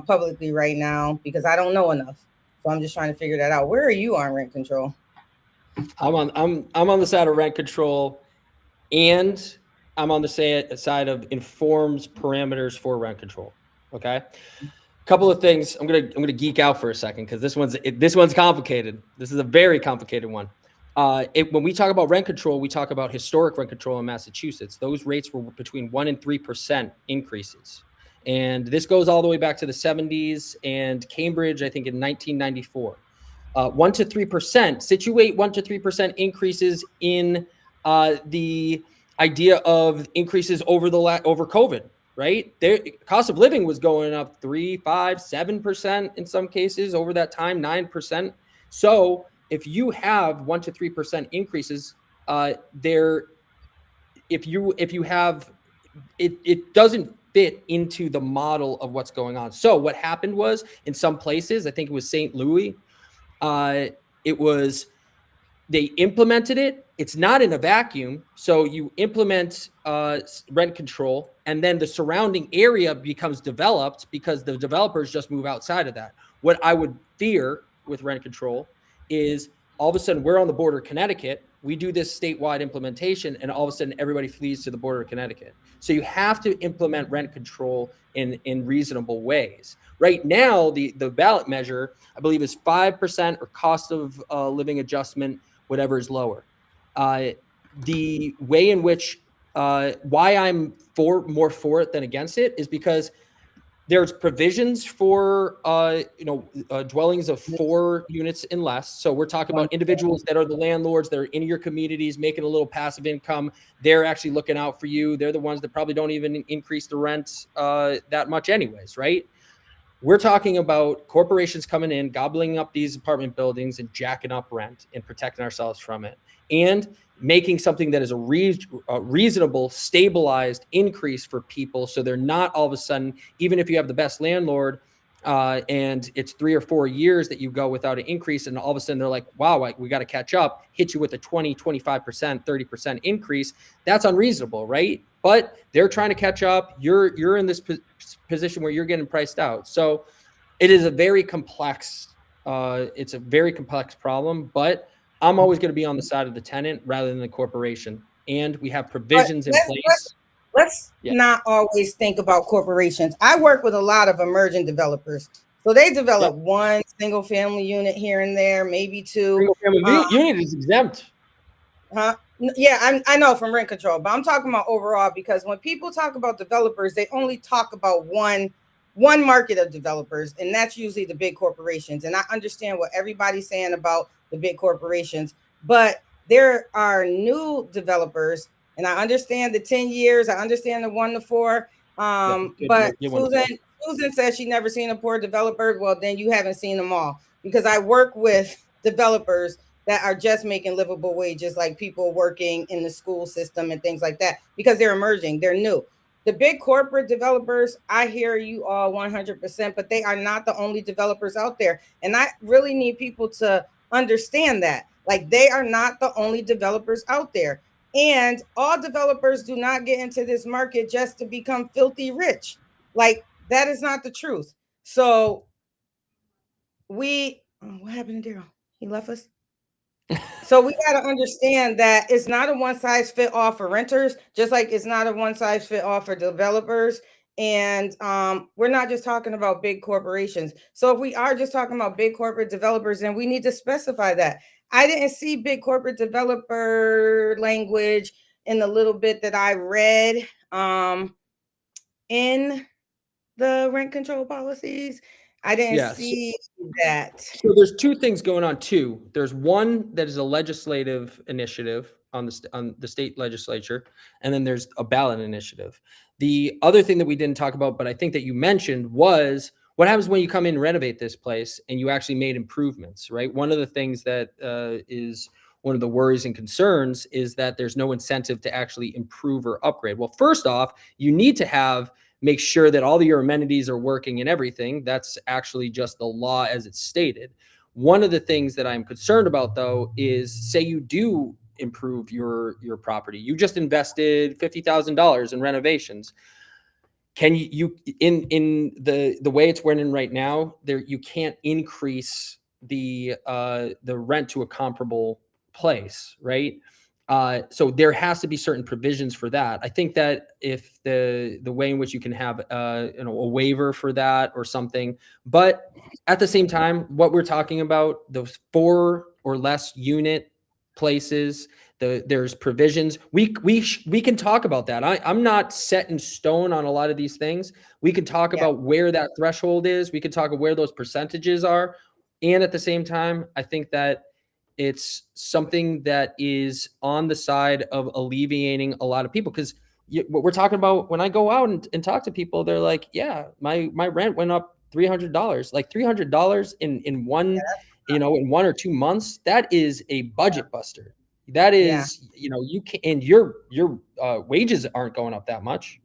publicly right now because I don't know enough. So I'm just trying to figure that out. Where are you on rent control? I'm on the side of rent control, and I'm on the side of informs parameters for rent control. Okay, couple of things. I'm gonna geek out for a second because this one's complicated. This is a very complicated one. When we talk about rent control, we talk about historic rent control in Massachusetts. Those rates were between 1% and 3% increases. And this goes all the way back to the 70s and Cambridge, I think in 1994. 1% to 3%, situate 1% to 3% increases in the idea of increases over COVID, right? Cost of living was going up 3, 5, 7% in some cases over that time, 9%. So if you have 1% to 3% increases, if you have it doesn't fit into the model of what's going on. So what happened was in some places, I think it was St. Louis, they implemented it. It's not in a vacuum. So you implement rent control and then the surrounding area becomes developed because the developers just move outside of that. What I would fear with rent control is all of a sudden we're on the border of Connecticut. We do this statewide implementation and all of a sudden everybody flees to the border of Connecticut. So you have to implement rent control in reasonable ways. Right now, the ballot measure, I believe, is 5% or cost of living adjustment, whatever is lower. The way in which why I'm more for it than against it is because there's provisions for dwellings of 4 units and less. So we're talking about individuals that are the landlords that are in your communities making a little passive income. They're actually looking out for you. They're the ones that probably don't even increase the rent that much anyways, right? We're talking about corporations coming in, gobbling up these apartment buildings and jacking up rent and protecting ourselves from it. And making something that is a reasonable, stabilized increase for people. So they're not all of a sudden, even if you have the best landlord and it's 3 or 4 years that you go without an increase. And all of a sudden they're like, wow, we got to catch up, hit you with a 20, 25%, 30% increase. That's unreasonable, right? But they're trying to catch up. You're in this position where you're getting priced out. So it is a very complex, problem, but I'm always going to be on the side of the tenant rather than the corporation. And we have provisions in place. Let's not always think about corporations. I work with a lot of emerging developers. So they develop one single family unit here and there, maybe 2. Single family unit is exempt. Huh? Yeah, I know from rent control, but I'm talking about overall because when people talk about developers, they only talk about one market of developers, and that's usually the big corporations. And I understand what everybody's saying about the big corporations, but there are new developers, and I understand the 10 years, I understand the 1 to 4. But Susan says she never seen a poor developer. Well, then you haven't seen them all, because I work with developers that are just making livable wages, like people working in the school system and things like that, because they're emerging, they're new. The big corporate developers, I hear you all 100%, but they are not the only developers out there. And I really need people to understand that. Like, they are not the only developers out there. And all developers do not get into this market just to become filthy rich. Like, that is not the truth. So what happened to Darryl? He left us. So we got to understand that it's not a one size fit all for renters, just like it's not a one size fit all for developers. And we're not just talking about big corporations. So if we are just talking about big corporate developers, then we need to specify that. I didn't see big corporate developer language in the little bit that I read in the rent control policies. I didn't see that. So there's two things going on too. There's one that is a legislative initiative on the state legislature, and then there's a ballot initiative. The other thing that we didn't talk about, but I think that you mentioned, was what happens when you come in and renovate this place and you actually made improvements, right? One of the things that is one of the worries and concerns is that there's no incentive to actually improve or upgrade. Well, first off, you need to make sure that all of your amenities are working and everything. That's actually just the law as it's stated. One of the things that I'm concerned about, though, is say you do improve your property. You just invested $50,000 in renovations. Can you in the way it's running right now, there you can't increase the rent to a comparable place, right? So there has to be certain provisions for that. I think that if the way in which you can have a waiver for that or something, but at the same time, what we're talking about, those 4 or less unit places, there's provisions. We can talk about that. I'm not set in stone on a lot of these things. We can talk about where that threshold is. We can talk about where those percentages are. And at the same time, I think that it's something that is on the side of alleviating a lot of people, because what we're talking about, when I go out and talk to people, they're like, yeah, my rent went up $300, like $300 in one, in 1 or 2 months. That is a budget buster. That is, you can, and your wages aren't going up that much.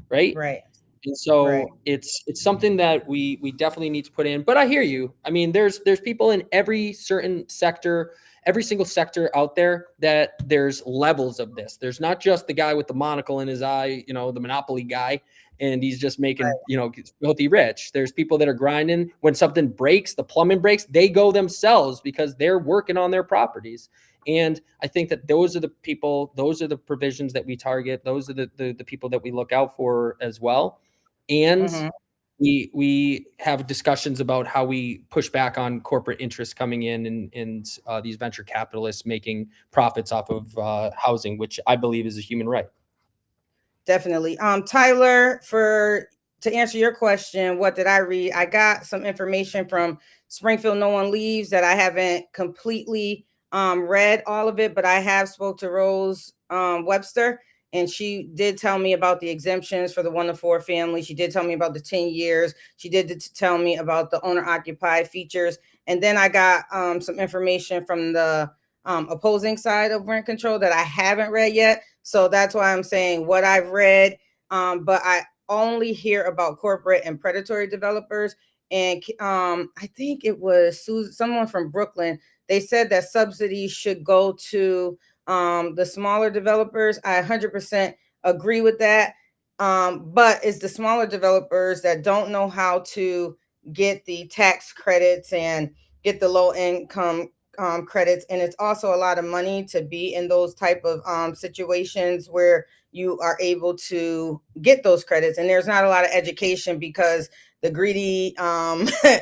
Right. Right. And so it's something that we definitely need to put in. But I hear you. I mean, there's people in every certain sector, every single sector out there, that there's levels of this. There's not just the guy with the monocle in his eye, the monopoly guy, and he's just making, filthy rich. There's people that are grinding. When something breaks, the plumbing breaks, they go themselves because they're working on their properties. And I think that those are the people, those are the provisions that we target. Those are the people that we look out for as well. And we have discussions about how we push back on corporate interests coming in and these venture capitalists making profits off of housing, which I believe is a human right. Definitely. Tyler, to answer your question, what did I read? I got some information from Springfield No One Leaves that I haven't completely read all of it, but I have spoke to Rose Webster, and she did tell me about the exemptions for the 1 to 4 family. She did tell me about the 10 years. She did tell me about the owner occupied features. And then I got some information from the opposing side of rent control that I haven't read yet. So that's why I'm saying what I've read. But I only hear about corporate and predatory developers. And I think it was someone from Brooklyn. They said that subsidies should go to the smaller developers. I 100% agree with that. But it's the smaller developers that don't know how to get the tax credits and get the low income credits. And it's also a lot of money to be in those type of situations where you are able to get those credits. And there's not a lot of education because the greedy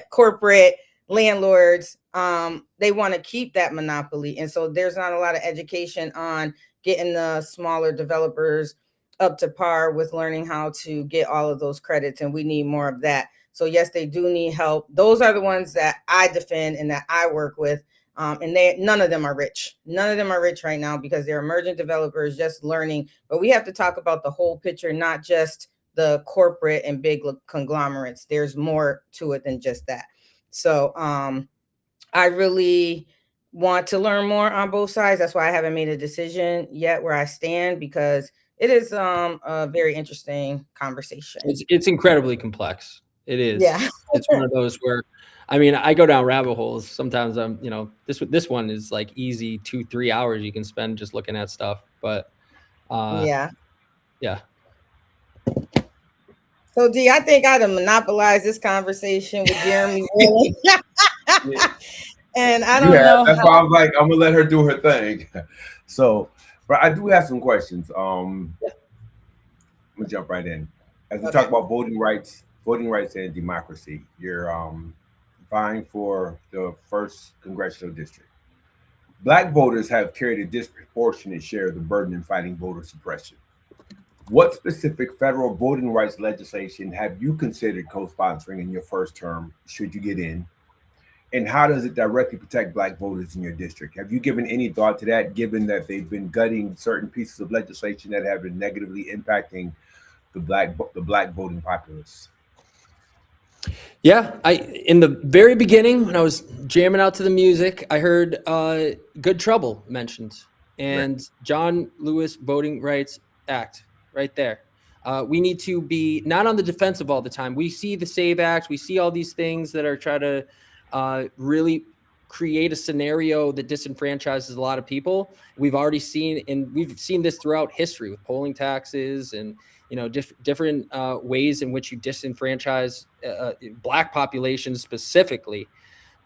corporate landlords, they want to keep that monopoly. And so there's not a lot of education on getting the smaller developers up to par with learning how to get all of those credits. And we need more of that. So yes, they do need help. Those are the ones that I defend and that I work with. And none of them are rich. None of them are rich right now because they're emergent developers just learning. But we have to talk about the whole picture, not just the corporate and big conglomerates. There's more to it than just that. So I really want to learn more on both sides. That's why I haven't made a decision yet where I stand, because it is a very interesting conversation. It's incredibly complex. It is. Yeah. It's one of those where I mean, I go down rabbit holes. Sometimes I'm, this one is like easy 2-3 hours you can spend just looking at stuff. But Yeah. yeah. So, D, I think I'd have monopolized this conversation with Jeromie Whalen. And I don't know. That's why I was like, I'm gonna let her do her thing. So, but I do have some questions. I'm gonna jump right in. As we talk about voting rights and democracy, you're vying for the 1st congressional district. Black voters have carried a disproportionate share of the burden in fighting voter suppression. What specific federal voting rights legislation have you considered co-sponsoring in your first term, should you get in? And how does it directly protect Black voters in your district? Have you given any thought to that, given that they've been gutting certain pieces of legislation that have been negatively impacting the black voting populace? Yeah, in the very beginning, when I was jamming out to the music, I heard Good Trouble mentioned, and right. John Lewis Voting Rights Act right there. We need to be not on the defensive all the time. We see the SAVE Act, we see all these things that are trying to really create a scenario that disenfranchises a lot of people. We've already seen, and we've seen this throughout history with polling taxes and different ways in which you disenfranchise Black populations specifically.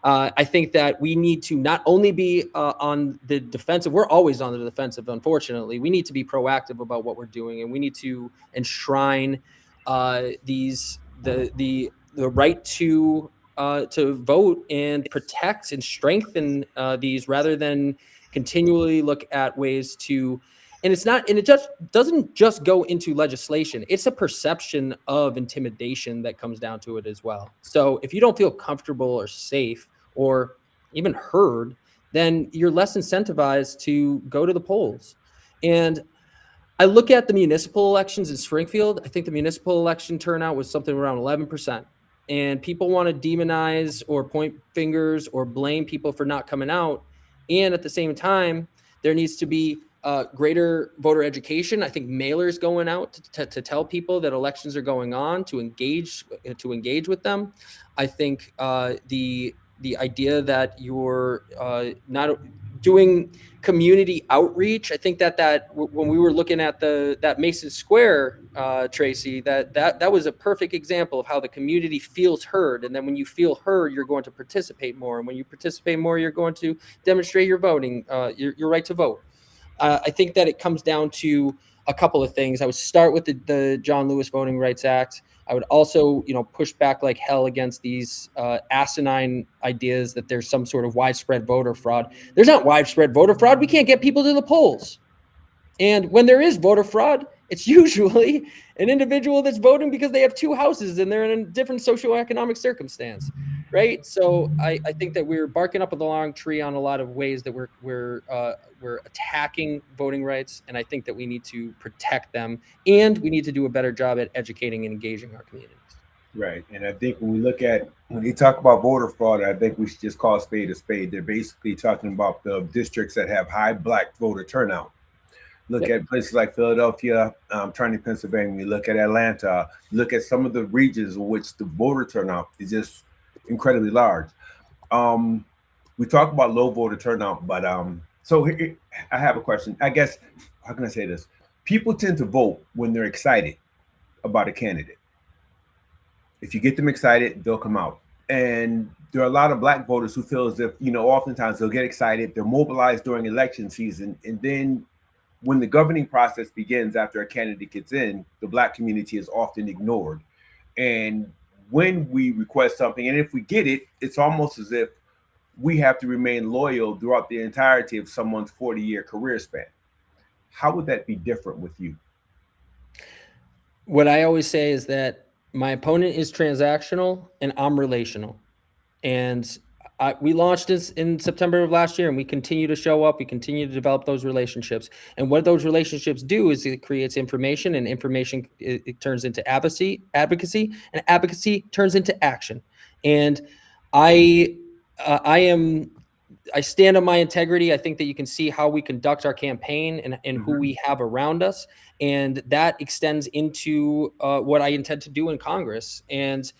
I think that we need to not only be on the defensive. We're always on the defensive, unfortunately. We need to be proactive about what we're doing, and we need to enshrine the right to vote and protect and strengthen these, rather than continually look at ways to. And it just doesn't just go into legislation. It's a perception of intimidation that comes down to it as well. So if you don't feel comfortable or safe or even heard, then you're less incentivized to go to the polls. And I look at the municipal elections in Springfield. I think the municipal election turnout was something around 11%. And people want to demonize or point fingers or blame people for not coming out. And at the same time, there needs to be greater voter education. I think mailers going out to tell people that elections are going on, to engage with them. I think the idea that you're not doing community outreach. I think that when we were looking at that Mason Square, Tracye, that was a perfect example of how the community feels heard. And then when you feel heard, you're going to participate more. And when you participate more, you're going to demonstrate your voting, your right to vote. I think that it comes down to a couple of things. I would start with the John Lewis Voting Rights Act. I would also, push back like hell against these asinine ideas that there's some sort of widespread voter fraud. There's not widespread voter fraud. We can't get people to the polls. And when there is voter fraud, it's usually an individual that's voting because they have two houses and they're in a different socioeconomic circumstance, right? So I think that we're barking up the wrong tree on a lot of ways that we're attacking voting rights, and I think that we need to protect them, and we need to do a better job at educating and engaging our communities. Right, and I think when they talk about voter fraud, I think we should just call a spade a spade. They're basically talking about the districts that have high Black voter turnout. Look at places like Philadelphia, Tracye, Pennsylvania. Look at Atlanta. Look at some of the regions in which the voter turnout is just incredibly large. We talk about low voter turnout, but so here, I have a question. I guess, how can I say this? People tend to vote when they're excited about a candidate. If you get them excited, they'll come out. And there are a lot of Black voters who feel as if, oftentimes they'll get excited, they're mobilized during election season, and then when the governing process begins after a candidate gets in, the Black community is often ignored. And when we request something, and if we get it, it's almost as if we have to remain loyal throughout the entirety of someone's 40-year career span. How would that be different with you? What I always say is that my opponent is transactional and I'm relational. And we launched this in September of last year, and we continue to show up. We continue to develop those relationships. And what those relationships do is it creates information, and information it turns into advocacy, and advocacy turns into action. And I stand on my integrity. I think that you can see how we conduct our campaign and who we have around us. And that extends into what I intend to do in Congress. And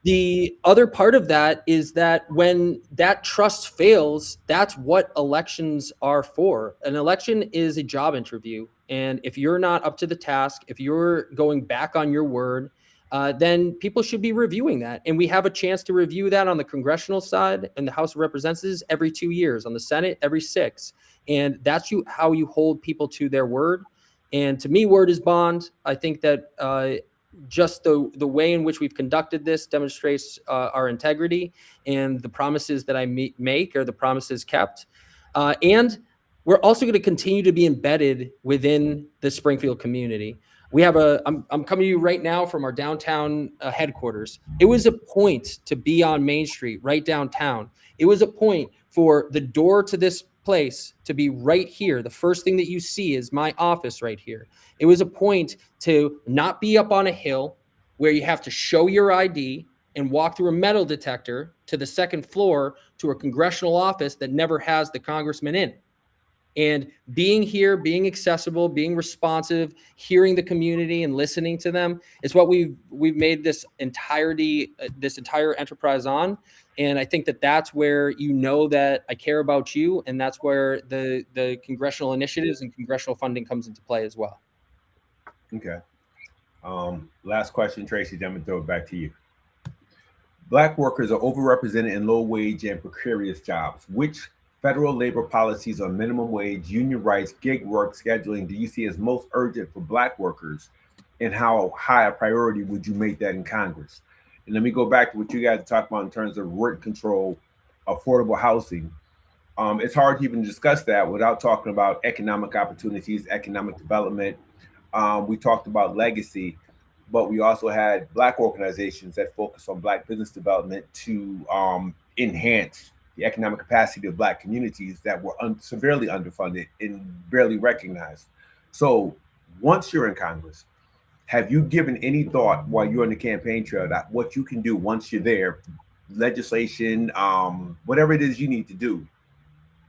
The other part of that is that when that trust fails, that's what elections are for. An election is a job interview. And if you're not up to the task, if you're going back on your word, then people should be reviewing that. And we have a chance to review that on the congressional side and the House of Representatives every 2 years, on the Senate every 6. And that's how you hold people to their word. And to me, word is bond. I think that just the way in which we've conducted this demonstrates our integrity, and the promises that I make are the promises kept. And we're also going to continue to be embedded within the Springfield community. We have I'm coming to you right now from our downtown headquarters. It was a point to be on Main Street, right downtown. It was a point for the door to this place to be right here. The first thing that you see is my office right here. It was a point to not be up on a hill where you have to show your ID and walk through a metal detector to the second floor to a congressional office that never has the congressman in. And being here, being accessible, being responsive, hearing the community and listening to them is what we've made this entire enterprise on. And I think that that's where you know that I care about you, and that's where the congressional initiatives and congressional funding comes into play as well. Okay. Last question, Tracye, then I'm going to throw it back to you. Black workers are overrepresented in low wage and precarious jobs. Which federal labor policies on minimum wage, union rights, gig work, scheduling do you see as most urgent for Black workers, and how high a priority would you make that in Congress? And let me go back to what you guys talked about in terms of rent control, affordable housing. It's hard to even discuss that without talking about economic opportunities, economic development. We talked about legacy, but we also had Black organizations that focus on Black business development to enhance the economic capacity of Black communities that were severely underfunded and barely recognized. So once you're in Congress, have you given any thought while you're on the campaign trail that what you can do once you're there, legislation, whatever it is you need to do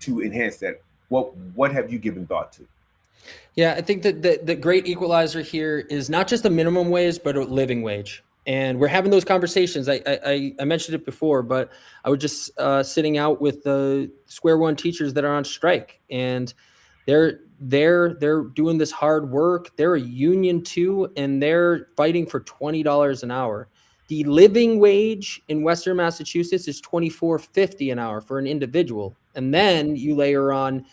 to enhance that? What have you given thought to? Yeah, I think that the great equalizer here is not just the minimum wage, but a living wage. And we're having those conversations. I mentioned it before, but I was just sitting out with the Square One teachers that are on strike, and they're doing this hard work. They're a union too, and they're fighting for $20 an hour. The living wage in Western Massachusetts is $24.50 an hour for an individual, and then you layer on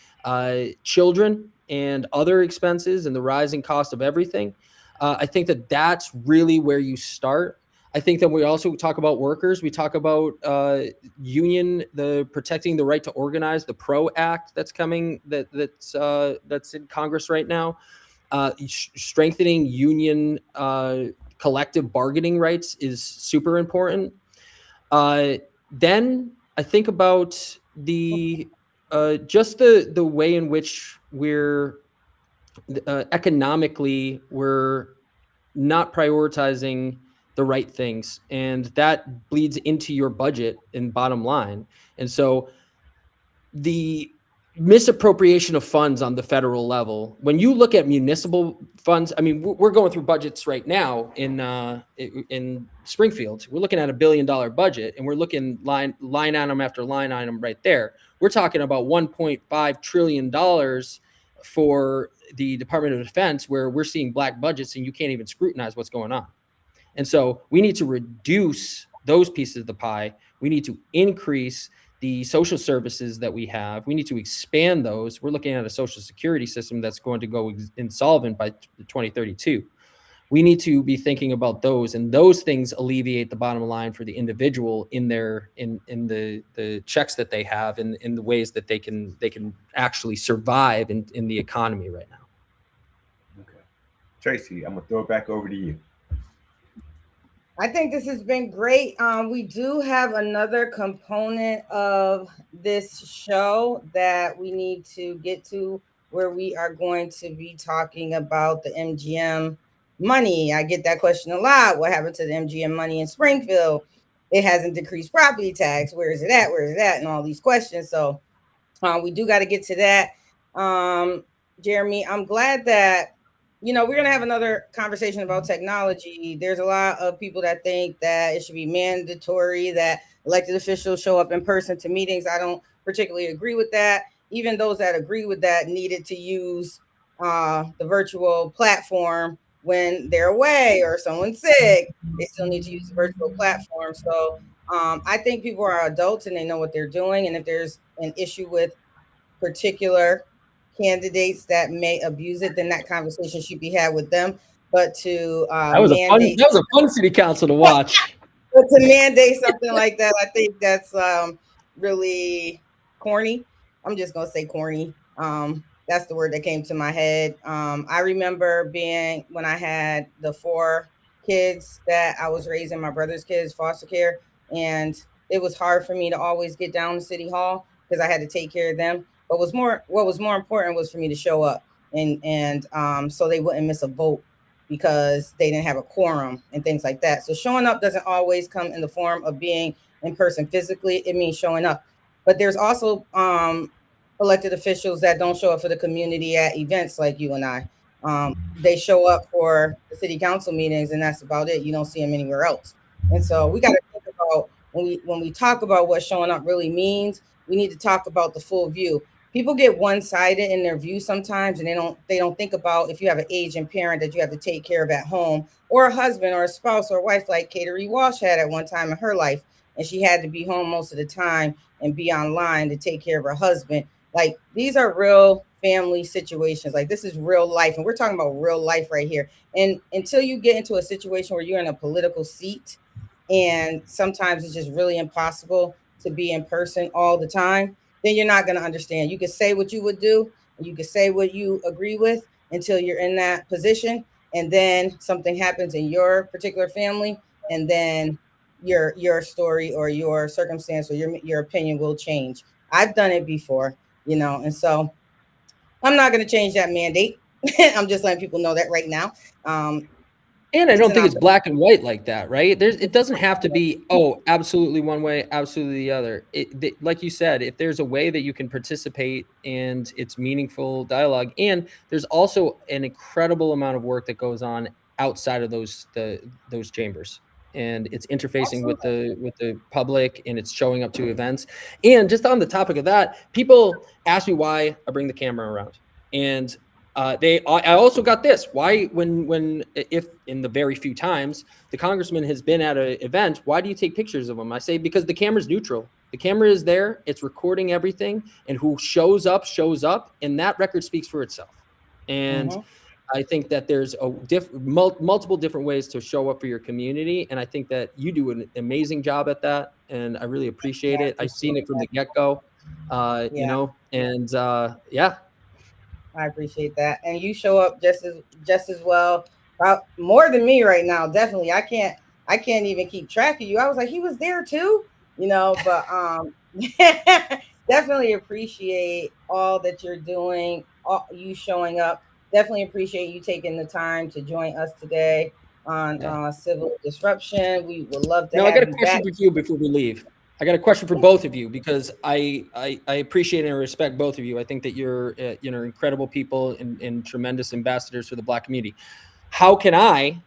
children and other expenses and the rising cost of everything. I think that that's really where you start. I think that we also talk about workers. We talk about union, the protecting the right to organize, the PRO Act that's coming, that's in Congress right now. Strengthening union collective bargaining rights is super important. Then I think about just the way in which we're economically, we're not prioritizing the right things, and that bleeds into your budget and bottom line. And so the misappropriation of funds on the federal level, when you look at municipal funds, I mean, we're going through budgets right now in Springfield. We're looking at $1 billion budget, and we're looking line item after line item right there. We're talking about $1.5 trillion for the Department of Defense, where we're seeing Black budgets and you can't even scrutinize what's going on. And so we need to reduce those pieces of the pie. We need to increase the social services that we have. We need to expand those. We're looking at a social security system that's going to go insolvent by 2032. We need to be thinking about those, and those things alleviate the bottom line for the individual in the checks that they have, and in the ways that they can actually survive in the economy right now. Okay, Tracye, I'm gonna throw it back over to you. I think this has been great. We do have another component of this show that we need to get to, where we are going to be talking about the MGM money. I get that question a lot. What happened to the MGM money in Springfield? It hasn't decreased property tax. Where is it at? Where is it at? And all these questions. So we do got to get to that. Jeromie, I'm glad that you know, we're going to have another conversation about technology. There's a lot of people that think that it should be mandatory that elected officials show up in person to meetings. I don't particularly agree with that. Even those that agree with that needed to use the virtual platform when they're away or someone's sick. They still need to use the virtual platform. So I think people are adults and they know what they're doing. And if there's an issue with particular candidates that may abuse it, then that conversation should be had with them. But to mandate that was a fun city council to watch. but to mandate something like that, I think that's really corny. I'm just gonna say corny. That's the word that came to my head. I remember being when I had the 4 kids that I was raising, my brother's kids, foster care, and it was hard for me to always get down to City Hall because I had to take care of them. But what was more important was for me to show up and so they wouldn't miss a vote because they didn't have a quorum and things like that. So showing up doesn't always come in the form of being in person physically. It means showing up. But there's also elected officials that don't show up for the community at events like you and I. They show up for the city council meetings and that's about it. You don't see them anywhere else. And so we got to think about when we talk about what showing up really means, we need to talk about the full view. People get one-sided in their view sometimes, and they don't think about if you have an aging parent that you have to take care of at home, or a husband or a spouse or a wife like Catering Walsh had at one time in her life, and she had to be home most of the time and be online to take care of her husband. Like, these are real family situations. Like, this is real life, and we're talking about real life right here. And until you get into a situation where you're in a political seat, and sometimes it's just really impossible to be in person all the time, then you're not going to understand. You can say what you would do, and you can say what you agree with until you're in that position, and then something happens in your particular family, and then your story or your circumstance or your opinion will change. I've done it before, you know, and so I'm not going to change that mandate. I'm just letting people know that right now. And I don't think it's black and white like that, right? It doesn't have to be, oh, absolutely one way, absolutely the other. Like you said, if there's a way that you can participate and it's meaningful dialogue, and there's also an incredible amount of work that goes on outside of those chambers, and it's interfacing with the public, and it's showing up to events. And just on the topic of that, people ask me why I bring the camera around, and I also got this. Why, if in the very few times the congressman has been at an event, why do you take pictures of him? I say, because the camera's neutral. The camera is there. It's recording everything. And who shows up. And that record speaks for itself. And I think that there's multiple different ways to show up for your community. And I think that you do an amazing job at that. And I really appreciate it. I've seen it from the get-go, you know, and yeah. I appreciate that. And you show up just as well, more than me right now. Definitely. I can't even keep track of you. I was like, he was there too, you know, but definitely appreciate all that you're doing, you showing up. Definitely appreciate you taking the time to join us today on Civil Disruption. We would love to have you back. I got a question for you before we leave. I got a question for both of you, because I appreciate and respect both of you. I think that you're incredible people and tremendous ambassadors for the Black community. How can I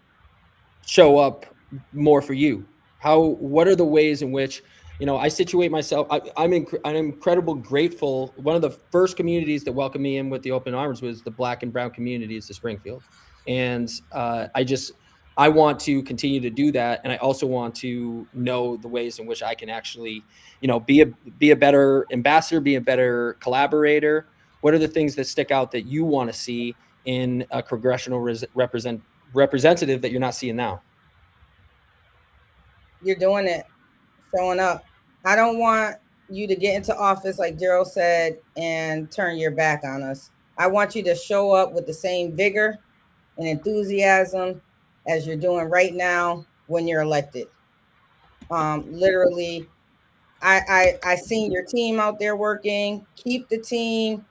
show up more for you? What are the ways in which, you know, I situate myself? I'm incredibly grateful. One of the first communities that welcomed me in with the open arms was the Black and brown communities of Springfield, and I want to continue to do that, and I also want to know the ways in which I can actually, you know, be a better ambassador, be a better collaborator. What are the things that stick out that you want to see in a congressional representative that you're not seeing now? You're doing it, showing up. I don't want you to get into office, like Darryl said, and turn your back on us. I want you to show up with the same vigor and enthusiasm as you're doing right now when you're elected. Literally, I seen your team out there working. Keep the team,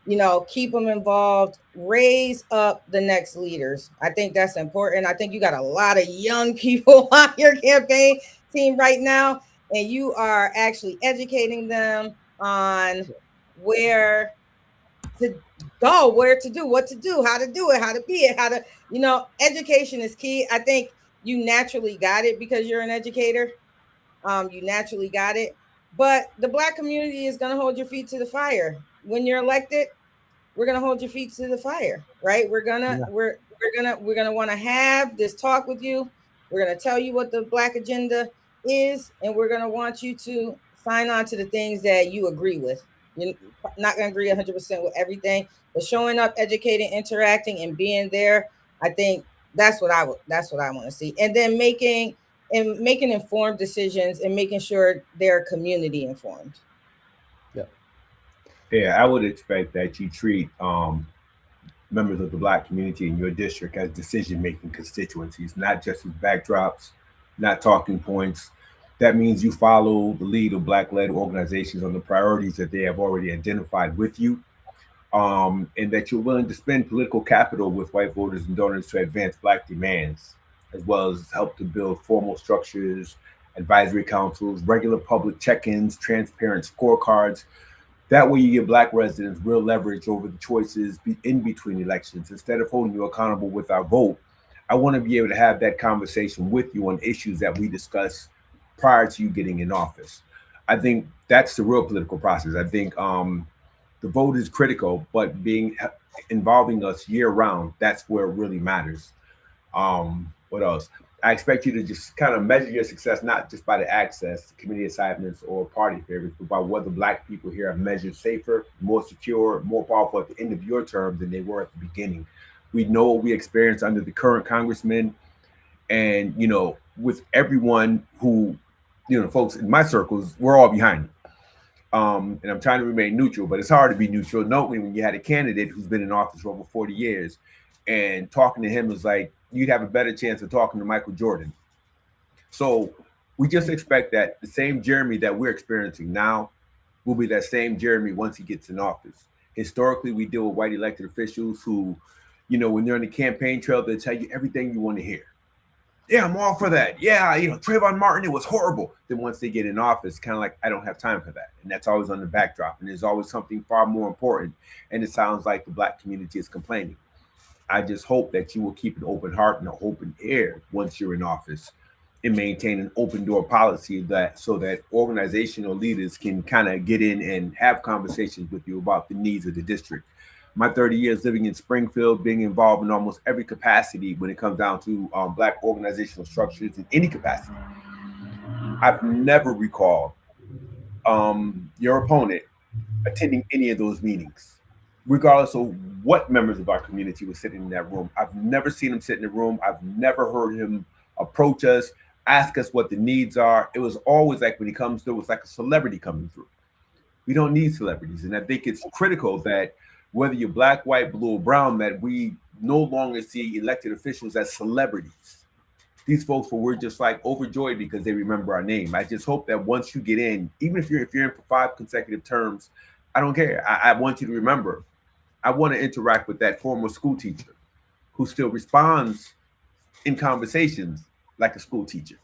you know, keep them involved, raise up the next leaders. I think that's important. I think you got a lot of young people on your campaign team right now, and you are actually educating them on where to go, where to do, what to do, how to do it, how to be it, how to, education is key. I think you naturally got it because you're an educator. You naturally got it. But the Black community is going to hold your feet to the fire. When you're elected, we're going to hold your feet to the fire, right? We're going to want to have this talk with you. We're going to tell you what the Black agenda is, and we're going to want you to sign on to the things that you agree with. You're not going to agree 100% with everything, but showing up, educating, interacting, and being there, I think that's what I want to see. And then making informed decisions and making sure they're community informed. Yeah, I would expect that you treat members of the Black community in your district as decision-making constituencies, not just as backdrops, not talking points. That means you follow the lead of Black-led organizations on the priorities that they have already identified with you, and that you're willing to spend political capital with white voters and donors to advance Black demands, as well as help to build formal structures, advisory councils, regular public check-ins, transparent scorecards. That way you give Black residents real leverage over the choices in between elections. Instead of holding you accountable with our vote, I want to be able to have that conversation with you on issues that we discuss prior to you getting in office. I think that's the real political process. I think the vote is critical, but involving us year round, that's where it really matters. What else? I expect you to just kind of measure your success, not just by the access, committee assignments, or party favorites, but by whether Black people here are measured safer, more secure, more powerful at the end of your term than they were at the beginning. We know what we experienced under the current congressman, and with everyone who, folks in my circles, we're all behind you. And I'm trying to remain neutral, but it's hard to be neutral. Notably, when you had a candidate who's been in office for over 40 years, and talking to him is like you'd have a better chance of talking to Michael Jordan. So we just expect that the same Jeromie that we're experiencing now will be that same Jeromie once he gets in office. Historically, we deal with white elected officials who, when they're on the campaign trail, they'll tell you everything you want to hear. Yeah, I'm all for that. Yeah, Trayvon Martin, it was horrible. Then once they get in office, kind of like, I don't have time for that. And that's always on the backdrop. And there's always something far more important. And it sounds like the Black community is complaining. I just hope that you will keep an open heart and an open ear once you're in office, and maintain an open door policy so that organizational leaders can kind of get in and have conversations with you about the needs of the district. My 30 years living in Springfield, being involved in almost every capacity when it comes down to Black organizational structures in any capacity, I've never recalled your opponent attending any of those meetings, regardless of what members of our community were sitting in that room. I've never seen him sit in the room. I've never heard him approach us, ask us what the needs are. It was always like when he comes through, it was like a celebrity coming through. We don't need celebrities. And I think it's critical that whether you're Black, white, blue, or brown, that we no longer see elected officials as celebrities. These folks were just like overjoyed because they remember our name. I just hope that once you get in, even if you're in for 5 consecutive terms, I don't care. I want you to remember, I want to interact with that former school teacher who still responds in conversations like a school teacher.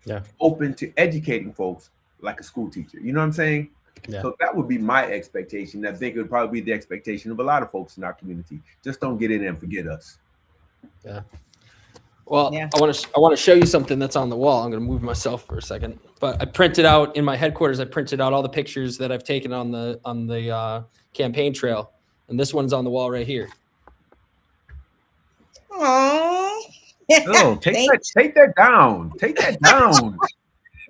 Yeah. Open to educating folks like a school teacher. You know what I'm saying? Yeah. So that would be my expectation. I think it would probably be the expectation of a lot of folks in our community. Just don't get in and forget us. Yeah. Well, yeah. I want to show you something that's on the wall. I'm going to move myself for a second. But I printed out in my headquarters. I printed out all the pictures that I've taken on the campaign trail, and this one's on the wall right here. Oh, take that down. Take that down.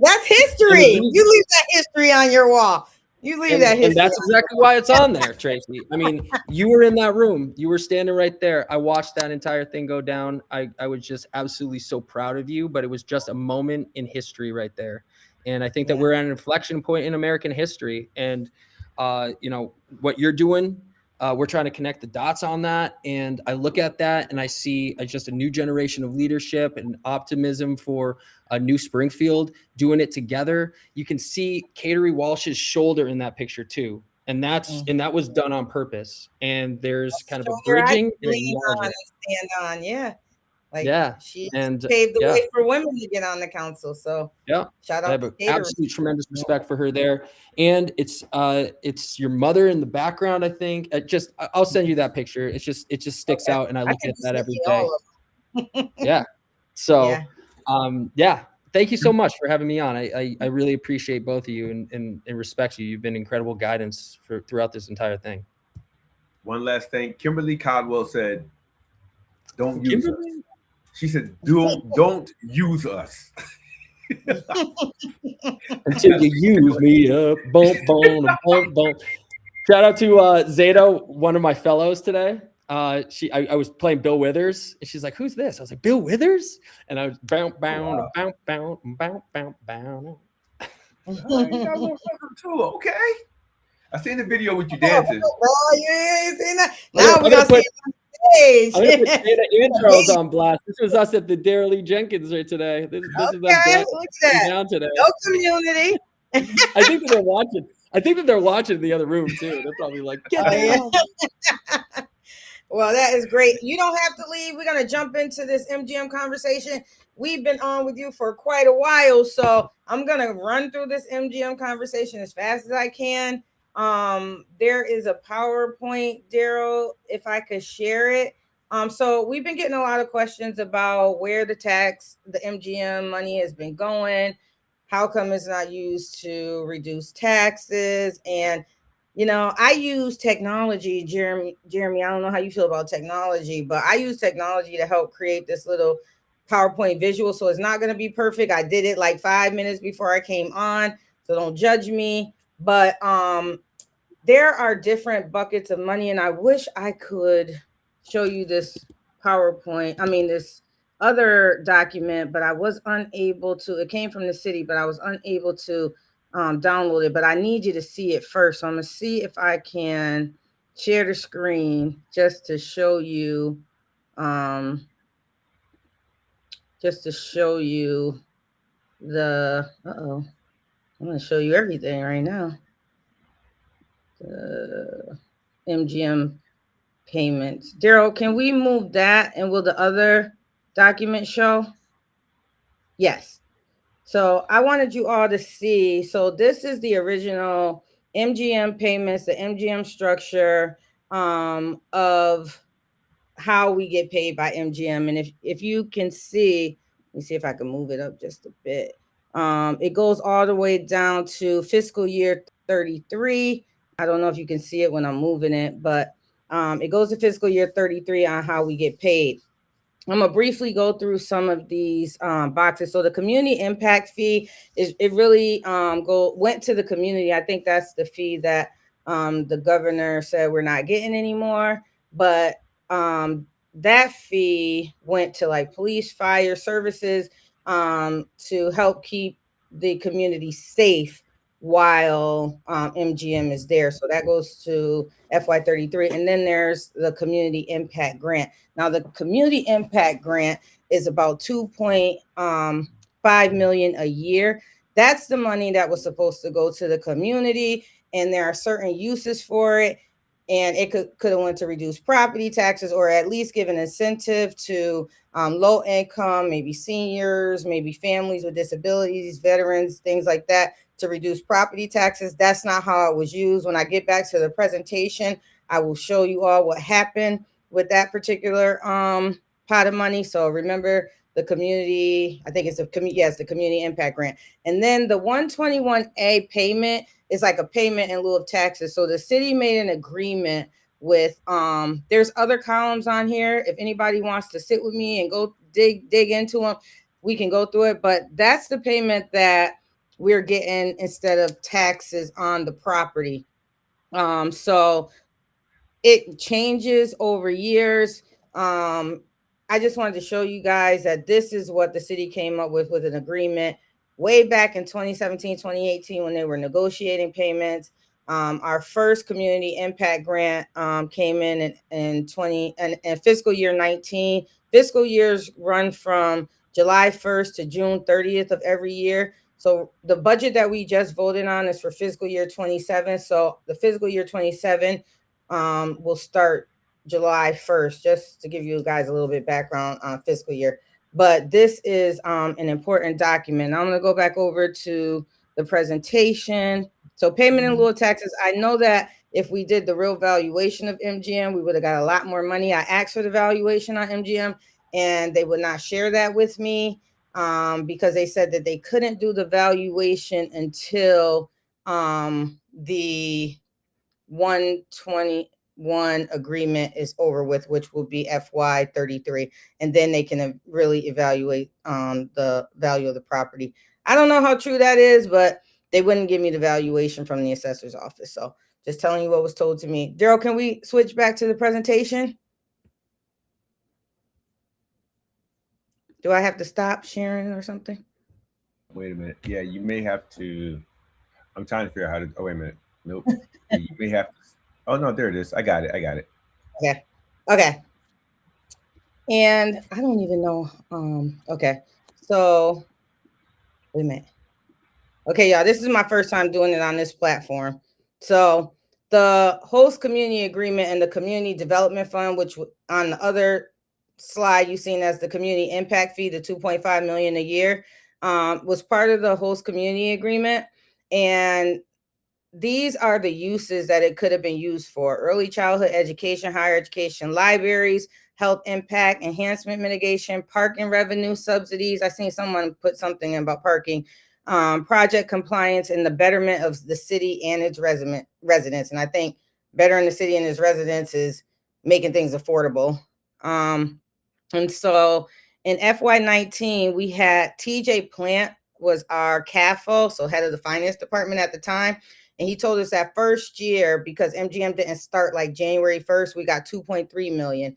That's history. You leave that history on your wall. You leave that history. And that's exactly why it's on there, Tracye. I mean, you were in that room. You were standing right there. I watched that entire thing go down. I was just absolutely so proud of you, but it was just a moment in history right there. And I think that we're at an inflection point in American history. And, what you're doing, we're trying to connect the dots on that. And I look at that and I see just a new generation of leadership and optimism for a new Springfield doing it together. You can see Cateri Walsh's shoulder in that picture too. And that was done on purpose. And there's kind of a bridging. Stand on. Yeah. Like Yeah. she And paved the yeah. way for women to get on the council. So Yeah. shout I out have to an Gator. absolute tremendous respect for her there. And it's your mother in the background, I think. I'll send you that picture. It just sticks out, and I look can at that see every all day. of them. Yeah. So Yeah. yeah. Thank you so much for having me on. I really appreciate both of you and respect you. You've been incredible guidance throughout this entire thing. One last thing. Kimberly Caldwell said, "Don't use us." Kimberly? She said, "Don't use us." Until you use me up. Boom, boom, boom, boom. Shout out to Zato, one of my fellows today. I was playing Bill Withers, and she's like, "Who's this?" I was like, "Bill Withers," and I was bound, Wow. bound. Too, okay. I seen the video with you dancing. Oh, you ain't seen that. Now we're gonna see it on stage. I'm gonna put Dana intros on blast. This was us at the Darryl Jenkins right today. This is us Look at that. down today. No community. I think that they're watching. I think that they're watching in the other room too. They're probably like, "Get down." Well, that is great. You don't have to leave. We're going to jump into this MGM conversation. We've been on with you for quite a while, so I'm going to run through this MGM conversation as fast as I can. There is a PowerPoint, Darryl, if I could share it. So we've been getting a lot of questions about where the MGM money has been going. How come it's not used to reduce taxes? And I use technology, Jeremy. I don't know how you feel about technology, but I use technology to help create this little PowerPoint visual. So it's not going to be perfect. I did it like 5 minutes before I came on, so don't judge me. But there are different buckets of money, and I wish I could show you this PowerPoint. This other document, but I was unable to. It came from the city, but I was unable to download it, but I need you to see it first. So I'm gonna see if I can share the screen just to show you the I'm gonna show you everything right now. The MGM payments. Darryl, can we move that, and will the other document show? Yes. So I wanted you all to see. So this is the original MGM payments, the MGM structure of how we get paid by MGM. And if you can see, let me see if I can move it up just a bit. It goes all the way down to fiscal year 33. I don't know if you can see it when I'm moving it, but it goes to fiscal year 33 on how we get paid. I'm gonna briefly go through some of these boxes. So the community impact fee it really went to the community. I think that's the fee that the governor said we're not getting anymore. But that fee went to like police, fire services to help keep the community safe while MGM is there. So that goes to FY33. And then there's the community impact grant. Now the community impact grant is about $2.5 million a year. That's the money that was supposed to go to the community, and there are certain uses for it. And it could have went to reduce property taxes, or at least give an incentive to low income, maybe seniors, maybe families with disabilities, veterans, things like that, to reduce property taxes. That's not how it was used. When I get back to the presentation, I will show you all what happened with that particular pot of money. So remember the community, I think it's the community impact grant. And then the 121A payment is like a payment in lieu of taxes. So the city made an agreement with there's other columns on here. If anybody wants to sit with me and go dig into them, we can go through it. But that's the payment that we're getting instead of taxes on the property. So it changes over years. I just wanted to show you guys that this is what the city came up with an agreement way back in 2017, 2018, when they were negotiating payments. Our first community impact grant came in fiscal year 19. Fiscal years run from July 1st to June 30th of every year. So the budget that we just voted on is for fiscal year 27. So the fiscal year 27 will start July 1st, just to give you guys a little bit background on fiscal year. But this is an important document. I'm going to go back over to the presentation. So payment in lieu of taxes. I know that if we did the real valuation of MGM, we would have got a lot more money. I asked for the valuation on MGM, and they would not share that with me because they said that they couldn't do the valuation until the 121 agreement is over with, which will be FY 33, and then they can really evaluate the value of the property. I don't know how true that is, but they wouldn't give me the valuation from the assessor's office. So just telling you what was told to me. Darryl, can we switch back to the presentation? Do I have to stop sharing or something? Wait a minute. Yeah, you may have to. I'm trying to figure out how to. Oh, wait a minute. Nope. You may have to. Oh, no, there it is. I got it. Okay. Okay. And I don't even know. Okay. So wait a minute. Okay, y'all, this is my first time doing it on this platform. So the host community agreement and the community development fund, which on the other slide you've seen as the community impact fee, the 2.5 million a year, was part of the host community agreement. And these are the uses that it could have been used for: early childhood education, higher education, libraries, health impact, enhancement mitigation, parking revenue subsidies. I seen someone put something about parking, project compliance, and the betterment of the city and its residents. And I think bettering the city and its residents is making things affordable. And so in FY19, we had TJ Plant was our CAFO, so head of the finance department at the time. And he told us that first year, because MGM didn't start like January 1st, we got 2.3 million.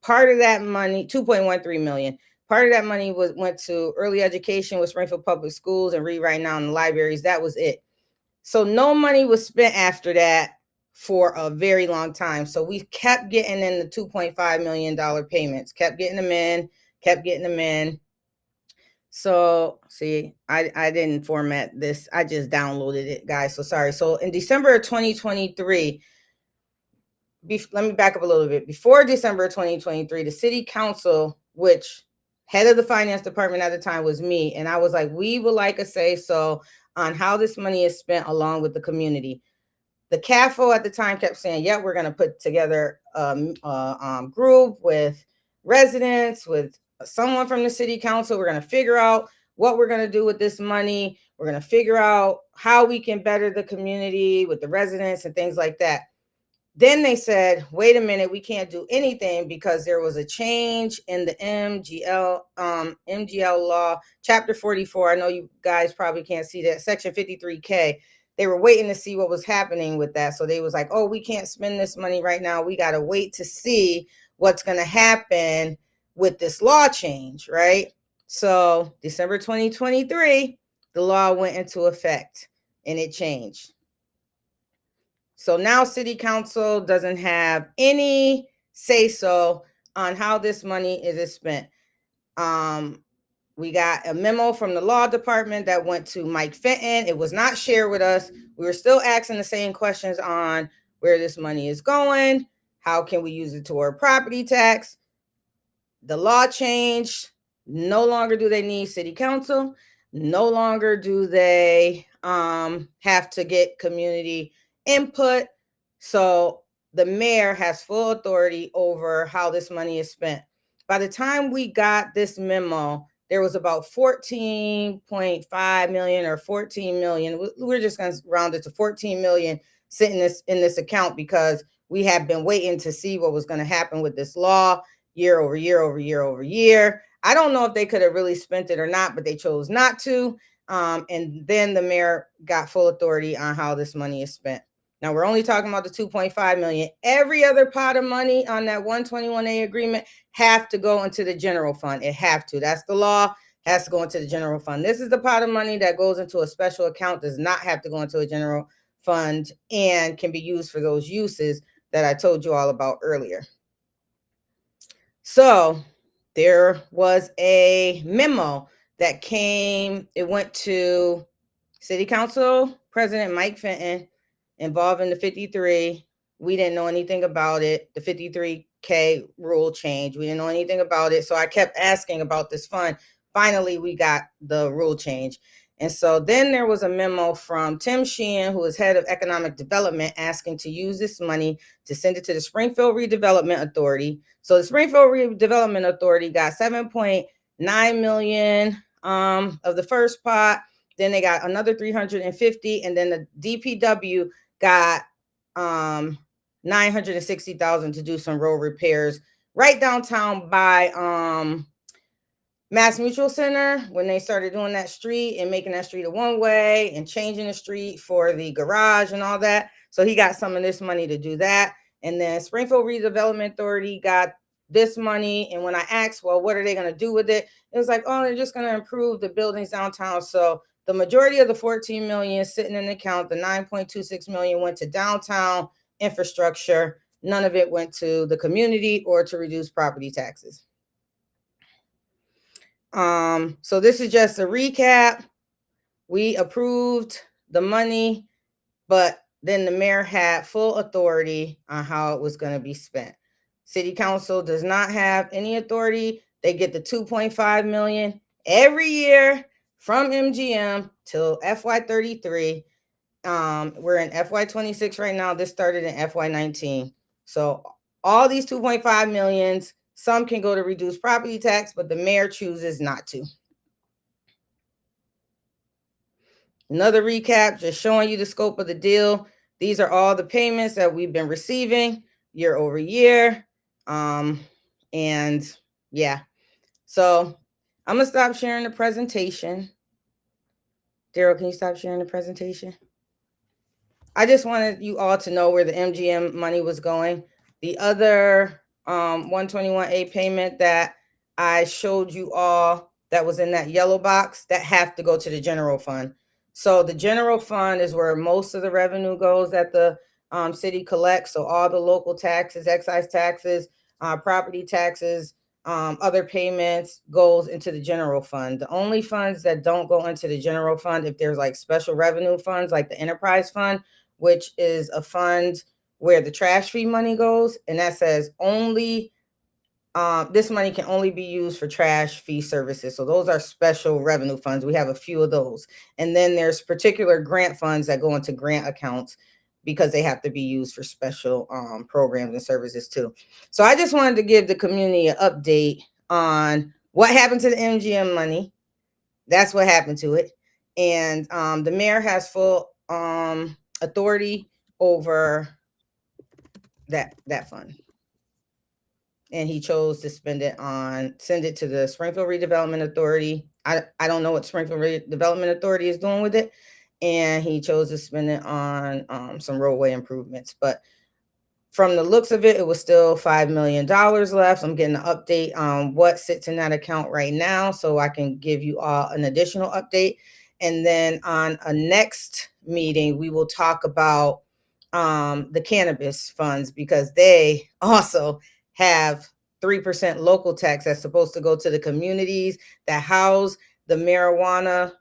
Part of that money, 2.13 million. Part of that money went to early education with Springfield Public Schools and rewriting out in the libraries. That was it. So no money was spent after that for a very long time. So we kept getting in the $2.5 million payments, kept getting them in. So see, I didn't format this. I just downloaded it, guys. So sorry. So in December of 2023, let me back up a little bit. Before December of 2023, the city council, which head of the finance department at the time was me, and I was like, we would like a say so on how this money is spent along with the community. The CAFO at the time kept saying, yeah, we're going to put together a group with residents, with someone from the city council. We're going to figure out what we're going to do with this money. We're going to figure out how we can better the community with the residents and things like that. Then they said, wait a minute, we can't do anything because there was a change in the MGL law, chapter 44. I know you guys probably can't see that, section 53K. They were waiting to see what was happening with that. So they was like, oh, we can't spend this money right now. We got to wait to see what's going to happen with this law change, right? So December 2023, the law went into effect and it changed. So now city council doesn't have any say-so on how this money is spent. We got a memo from the law department that went to Mike Fenton. It was not shared with us. We were still asking the same questions on where this money is going. How can we use it toward property tax? The law changed. No longer do they need city council. No longer do they have to get community input. So the mayor has full authority over how this money is spent. By the time we got this memo, there was about 14.5 million or 14 million. We're just going to round it to 14 million sitting in this account because we have been waiting to see what was going to happen with this law year over year over year over year. I don't know if they could have really spent it or not, but they chose not to. And then the mayor got full authority on how this money is spent. Now we're only talking about the 2.5 million. Every other pot of money on that 121A agreement have to go into the general fund. It have to. That's the law. Has to go into the general fund. This is the pot of money that goes into a special account, does not have to go into a general fund, and can be used for those uses that I told you all about earlier. So there was a memo that came. It went to City Council President Mike Fenton involving the 53. We didn't know anything about it. The 53 rule change. We didn't know anything about it. So I kept asking about this fund. Finally, we got the rule change. And so then there was a memo from Tim Sheehan, who is head of economic development, asking to use this money to send it to the Springfield Redevelopment Authority. So the Springfield Redevelopment Authority got $7.9 million of the first pot. Then they got another 350, and then the DPW got $960,000 to do some road repairs right downtown by Mass Mutual Center, when they started doing that street and making that street a one-way and changing the street for the garage and all that. So he got some of this money to do that. And then Springfield Redevelopment Authority got this money. And when I asked, well, what are they going to do with it? It was like, oh, they're just going to improve the buildings downtown. So the majority of the $14 million sitting in the account, the $9.26 million went to downtown infrastructure. None of it went to the community or to reduce property taxes. So this is just a recap. We approved the money, but then the mayor had full authority on how it was going to be spent. City council does not have any authority. They get the $2.5 million every year from MGM till FY33. We're in FY26 right now. This started in FY19. So all these 2.5 millions, some can go to reduce property tax, but the mayor chooses not to. Another recap, just showing you the scope of the deal. These are all the payments that we've been receiving year over year. And yeah, so I'm going to stop sharing the presentation. Darryl, can you stop sharing the presentation? I just wanted you all to know where the MGM money was going. The other 121A payment that I showed you all that was in that yellow box, that have to go to the general fund. So the general fund is where most of the revenue goes that the city collects. So all the local taxes, excise taxes, property taxes, other payments goes into the general fund. The only funds that don't go into the general fund, if there's like special revenue funds, like the enterprise fund, which is a fund where the trash fee money goes, and that says only this money can only be used for trash fee services. So those are special revenue funds. We have a few of those. And then there's particular grant funds that go into grant accounts because they have to be used for special programs and services too. So I just wanted to give the community an update on what happened to the MGM money. That's what happened to it. And the mayor has full authority over that fund. And he chose to send it to the Springfield Redevelopment Authority. I don't know what Springfield Redevelopment Authority is doing with it. And he chose to spend it on some roadway improvements. But from the looks of it, it was still $5 million left. I'm getting an update on what sits in that account right now, so I can give you all an additional update. And then on a next meeting, we will talk about the cannabis funds, because they also have 3% local tax that's supposed to go to the communities that house the marijuana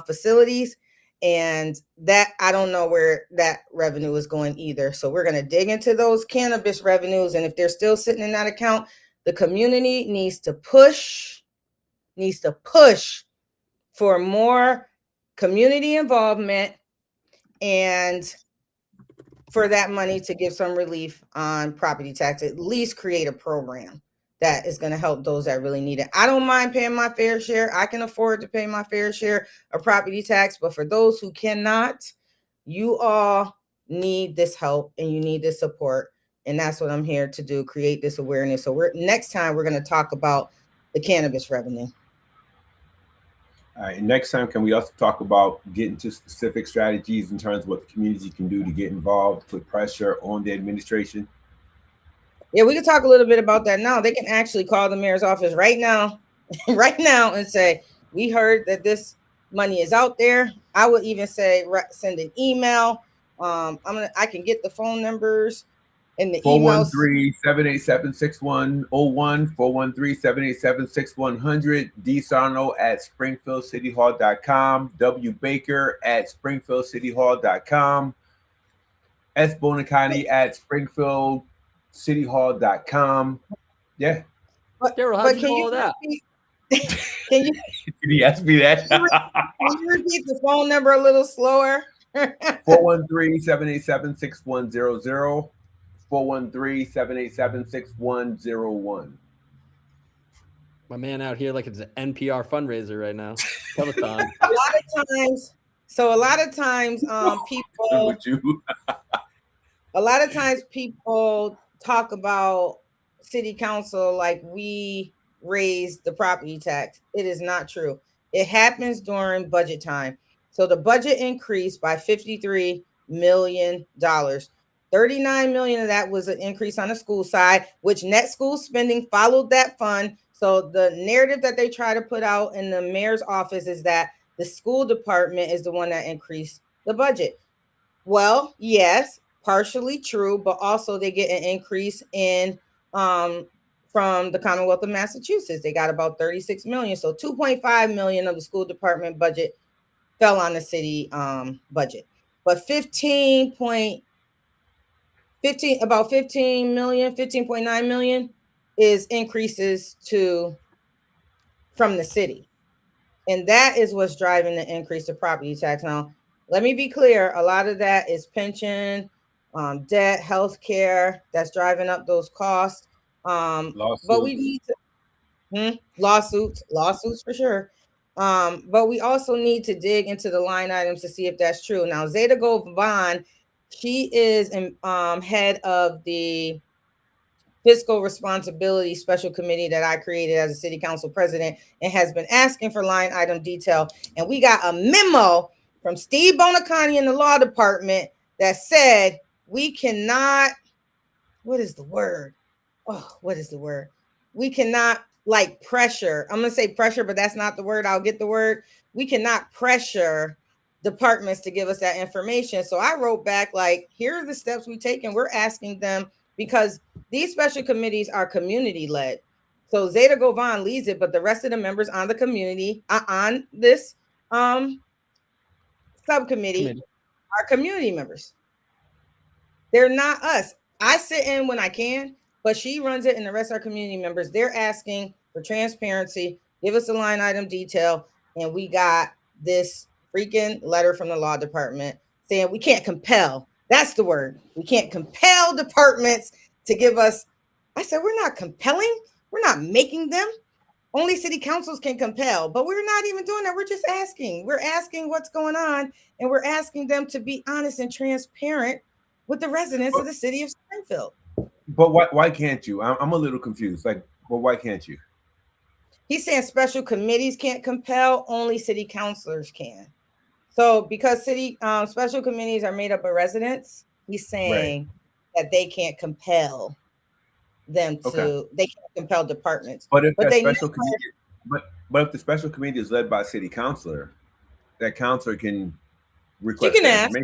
facilities. And that, I don't know where that revenue is going either. So we're going to dig into those cannabis revenues. And if they're still sitting in that account, the community needs to push for more community involvement and for that money to give some relief on property tax, at least create a program that is going to help those that really need it. I don't mind paying my fair share. I can afford to pay my fair share of property tax. But for those who cannot, you all need this help and you need this support. And that's what I'm here to do, create this awareness. So next time we're going to talk about the cannabis revenue. All right. And next time, can we also talk about getting to specific strategies in terms of what the community can do to get involved, put pressure on the administration? Yeah, we can talk a little bit about that now. They can actually call the mayor's office right now, and say, we heard that this money is out there. I would even say send an email. I can get the phone numbers and the emails. 413-787-6101, 413-787-6100, dsarno@springfieldcityhall.com, wbaker@springfieldcityhall.com, sbonicani@springfield cityhall.com. Yeah. Darryl, how'd you know all that? Can you Did he ask me that? can you repeat the phone number a little slower? 413-787-6100. 413-787-6101. My man out here like it's an NPR fundraiser right now. Peloton. A lot of times, people. A lot of times, people talk about city council like we raised the property tax. It is not true. It happens during budget time. So the budget increased by $53 million. $39 million of that was an increase on the school side, which net school spending followed that fund. So the narrative that they try to put out in the mayor's office is that the school department is the one that increased the budget. Well, yes, partially true, but also they get an increase in from the Commonwealth of Massachusetts. They got about 36 million. So 2.5 million of the school department budget fell on the city budget. But 15.9 million is increases from the city. And that is what's driving the increase of property tax. Now, let me be clear. A lot of that is pension, debt, healthcare. That's driving up those costs. But we need to lawsuits for sure. But we also need to dig into the line items to see if that's true. Now, Zeta Govan, she is head of the Fiscal Responsibility Special Committee that I created as a city council president and has been asking for line item detail. And we got a memo from Steve Bonacani in the law department that said we cannot, what is the word? We cannot pressure. I'm going to say pressure, but that's not the word. I'll get the word. We cannot pressure departments to give us that information. So I wrote back, here are the steps we take, and we're asking them because these special committees are community led. So Zeta Govan leads it, but the rest of the members on the community, on this subcommittee are community members. They're not us. I sit in when I can, but she runs it and the rest are community members. They're asking for transparency, give us a line item detail. And we got this freaking letter from the law department saying we can't compel. That's the word. We can't compel departments to give us. I said, we're not compelling. We're not making them. Only city councils can compel, but we're not even doing that. We're just asking. We're asking what's going on, and we're asking them to be honest and transparent with the residents of the city of Springfield. But why can't you? I'm a little confused. Why can't you? He's saying special committees can't compel, only city councilors can. So because city special committees are made up of residents, he's saying that they can't compel them to, they can't compel departments. But if if the special committee is led by a city councilor, that councilor can request. She can ask.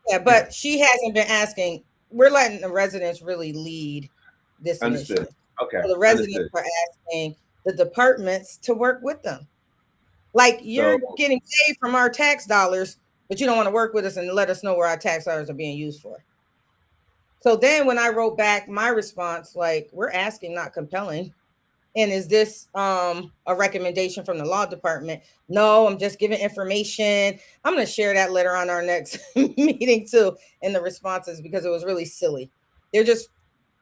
Yeah, but she hasn't been asking. We're letting the residents really lead this initiative. Okay. So the residents are asking the departments to work with them. You're getting paid from our tax dollars, but you don't want to work with us and let us know where our tax dollars are being used for. So then when I wrote back my response, we're asking, not compelling. And is this a recommendation from the law department? No, I'm just giving information. I'm going to share that letter on our next meeting too in the responses because it was really silly. They're just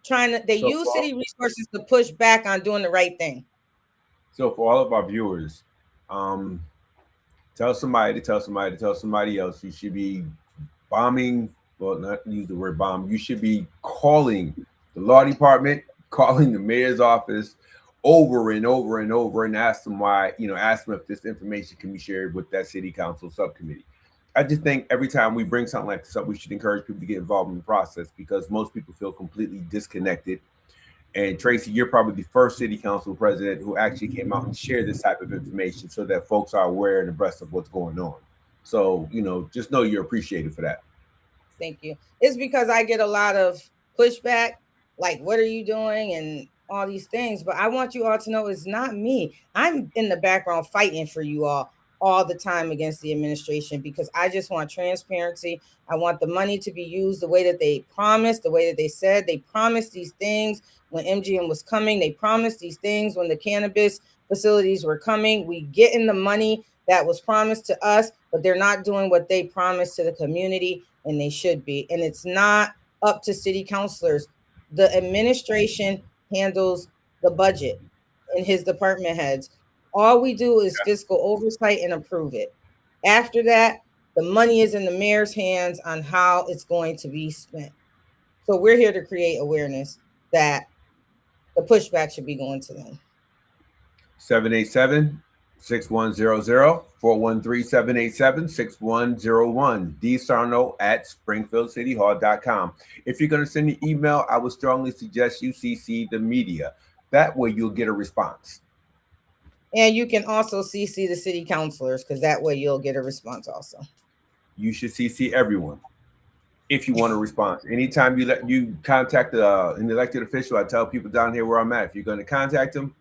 use city resources to push back on doing the right thing. So for all of our viewers, tell somebody else you should be bombing. Well, not use the word bomb. You should be calling the law department, calling the mayor's office over and over and over and ask them why, ask them if this information can be shared with that city council subcommittee. I just think every time we bring something like this up, we should encourage people to get involved in the process because most people feel completely disconnected. And Tracye, you're probably the first city council president who actually came out and shared this type of information so that folks are aware and abreast of what's going on. So, just know you're appreciated for that. Thank you. It's because I get a lot of pushback, what are you doing? And all these things. But I want you all to know it's not me. I'm in the background fighting for you all. all the time against the administration, because I just want transparency. I want the money to be used the way that they promised, the way that they said. They promised these things when MGM was coming. They promised these things when the cannabis facilities were coming. We getting the money that was promised to us, but they're not doing what they promised to the community, and they should be. And it's not up to city councilors. The administration handles the budget and his department heads. All we do is fiscal oversight and approve it. After that, the money is in the mayor's hands on how it's going to be spent. So we're here to create awareness that the pushback should be going to them. 787-6100, 413-787-6101, dsarno@springfieldcityhall.com. If you're going to send an email, I would strongly suggest you CC the media. That way you'll get a response. And you can also CC the city councilors, because that way you'll get a response also. You should CC everyone if you want a response. Anytime you contact an elected official, I tell people down here where I'm at, if you're going to contact them,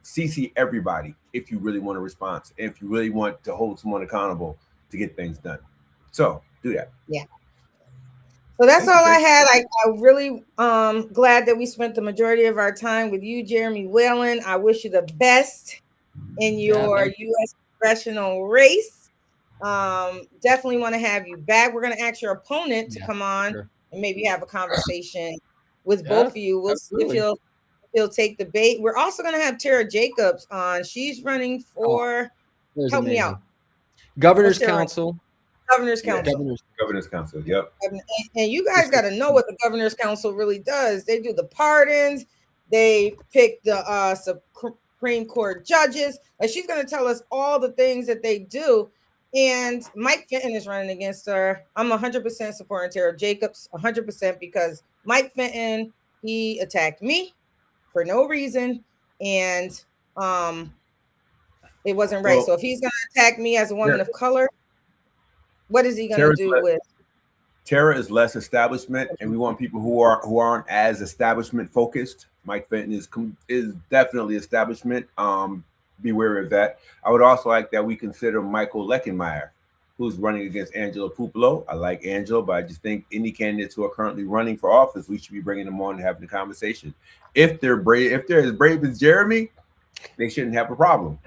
CC everybody if you really want a response, and if you really want to hold someone accountable to get things done. So do that. Yeah. So that's all I had. I really glad that we spent the majority of our time with you, Jeromie Whalen. I wish you the best in your U.S. congressional race. Definitely want to have you back. We're going to ask your opponent to come on and maybe have a conversation with both of you. We'll see if he'll take the bait. We're also going to have Tara Jacobs on. She's running for, help me out, Governor's Council. Governor's Council. Governor's Council, yep. And you guys got to know what the Governor's Council really does. They do the pardons. They pick the Supreme Court judges. Like, she's going to tell us all the things that they do. And Mike Fenton is running against her. I'm 100% supporting Tara Jacobs, 100%, because Mike Fenton, he attacked me for no reason. And it wasn't right. So if he's going to attack me as a woman of color, what is he going to do with? Tara is less establishment, and we want people who aren't as establishment focused. Mike Fenton is definitely establishment. Be wary of that. I would also like that we consider Michael Leckenmeyer, who's running against Angela Pupolo. I like Angela, but I just think any candidates who are currently running for office, we should be bringing them on and having a conversation. If they're as brave as Jeromie, they shouldn't have a problem.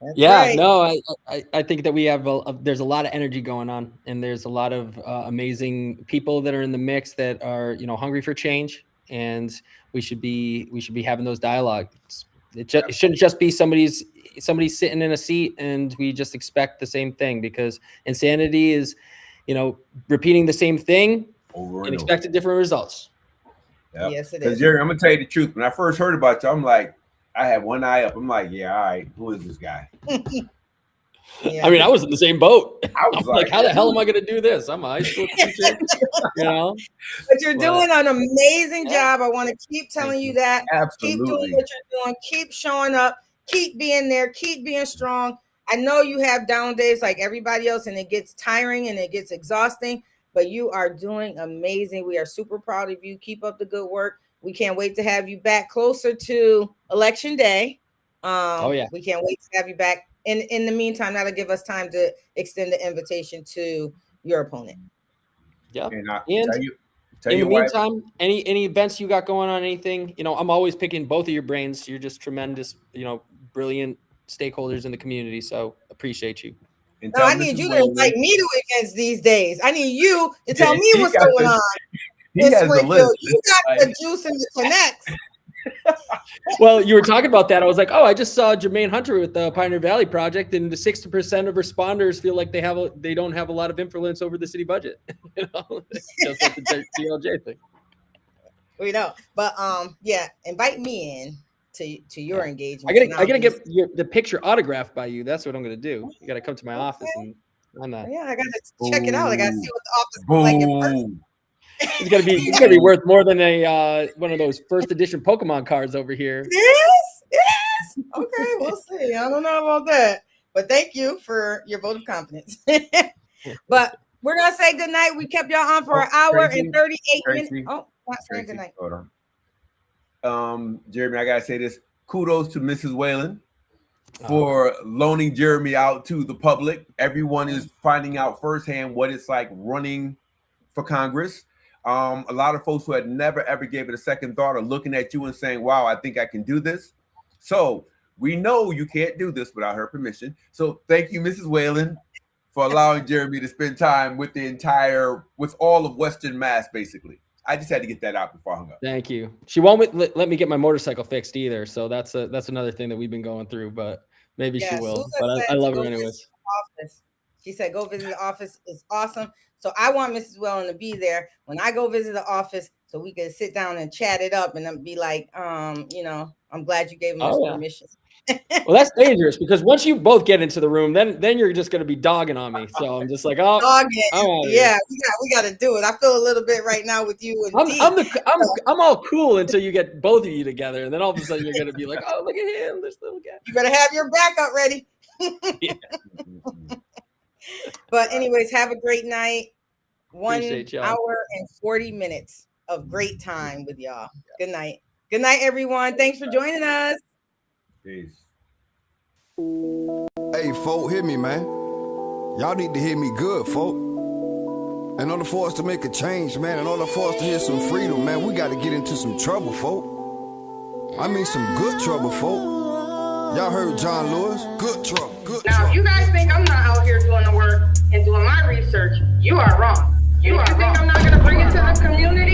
That's no, I think that we have there's a lot of energy going on, and there's a lot of amazing people that are in the mix that are hungry for change, and we should be having those dialogues. It shouldn't just be somebody sitting in a seat and we just expect the same thing, because insanity is repeating the same thing and expecting different results. Yep. Yes, it is. is. Jerry, I'm gonna tell you the truth. When I first heard about you, I'm like, I had one eye up. I'm like, yeah, all right, who is this guy? Yeah. I mean, I was in the same boat. I was like, how the hell am I going to do this? I'm a high school teacher, But you're doing an amazing job. I want to keep telling you that. Absolutely. Keep doing what you're doing. Keep showing up. Keep being there. Keep being strong. I know you have down days like everybody else, and it gets tiring and it gets exhausting, but you are doing amazing. We are super proud of you. Keep up the good work. We can't wait to have you back closer to Election Day. We can't wait to have you back. In the meantime, that'll give us time to extend the invitation to your opponent. Yeah. And in the meantime, any events you got going on, anything, I'm always picking both of your brains. You're just tremendous, brilliant stakeholders in the community. So appreciate you. No, I need you to invite me to events these days. I need you to tell me what's going on. You got the juice and the connects. Well, you were talking about that. I was like, I just saw Jermaine Hunter with the Pioneer Valley Project, and the 60% of responders feel like they don't have a lot of influence over the city budget. Just like the TLJ thing. We know, but invite me in to your engagement. I gotta get the picture autographed by you. That's what I'm gonna do. You gotta come to my office and on that. Yeah, I gotta check it out. I gotta see what the office looks like in person. It's gonna be worth more than a one of those first edition Pokemon cards over here. Yes. Okay, we'll see. I don't know about that, but thank you for your vote of confidence. But we're gonna say good night. We kept y'all on for an hour and 38 minutes. Oh, not saying good night. Hold on. Jeromie, I gotta say this. Kudos to Mrs. Whalen for loaning Jeromie out to the public. Everyone is finding out firsthand what it's like running for Congress. A lot of folks who had never ever gave it a second thought are looking at you and saying, wow, I think I can do this. So we know you can't do this without her permission. So thank you, Mrs. Whalen, for allowing Jeromie to spend time with with all of Western Mass, basically. I just had to get that out before I hung up. Thank you. She won't let me get my motorcycle fixed either. So that's another thing that we've been going through, but maybe she will. But I love her anyways. She said, go visit the office. It's awesome. So I want Mrs. Whalen to be there when I go visit the office so we can sit down and chat it up and then be like, you know, I'm glad you gave him this permission. Well, that's dangerous because once you both get into the room, then you're just going to be dogging on me. So I'm just like, yeah, we got to do it. I feel a little bit right now with you. And I'm all cool until you get both of you together, and then all of a sudden you're going to be like, oh, look at him, this little guy. You better have your backup ready. Yeah. But anyways, have a great night. 1 y'all. hour and 40 minutes of great time with y'all. Good night. Good night, everyone. Thanks for joining us. Peace. Hey, folk, hear me, man. Y'all need to hear me good, folk. In order for us to make a change, man, in order for us to hear some freedom, man, we got to get into some trouble, folk. I mean some good trouble, folk. Y'all heard John Lewis? Good trouble, good trouble. Now, if you guys think I'm not out here doing the work and doing my research, you are wrong. You think I'm not going to bring it to the community?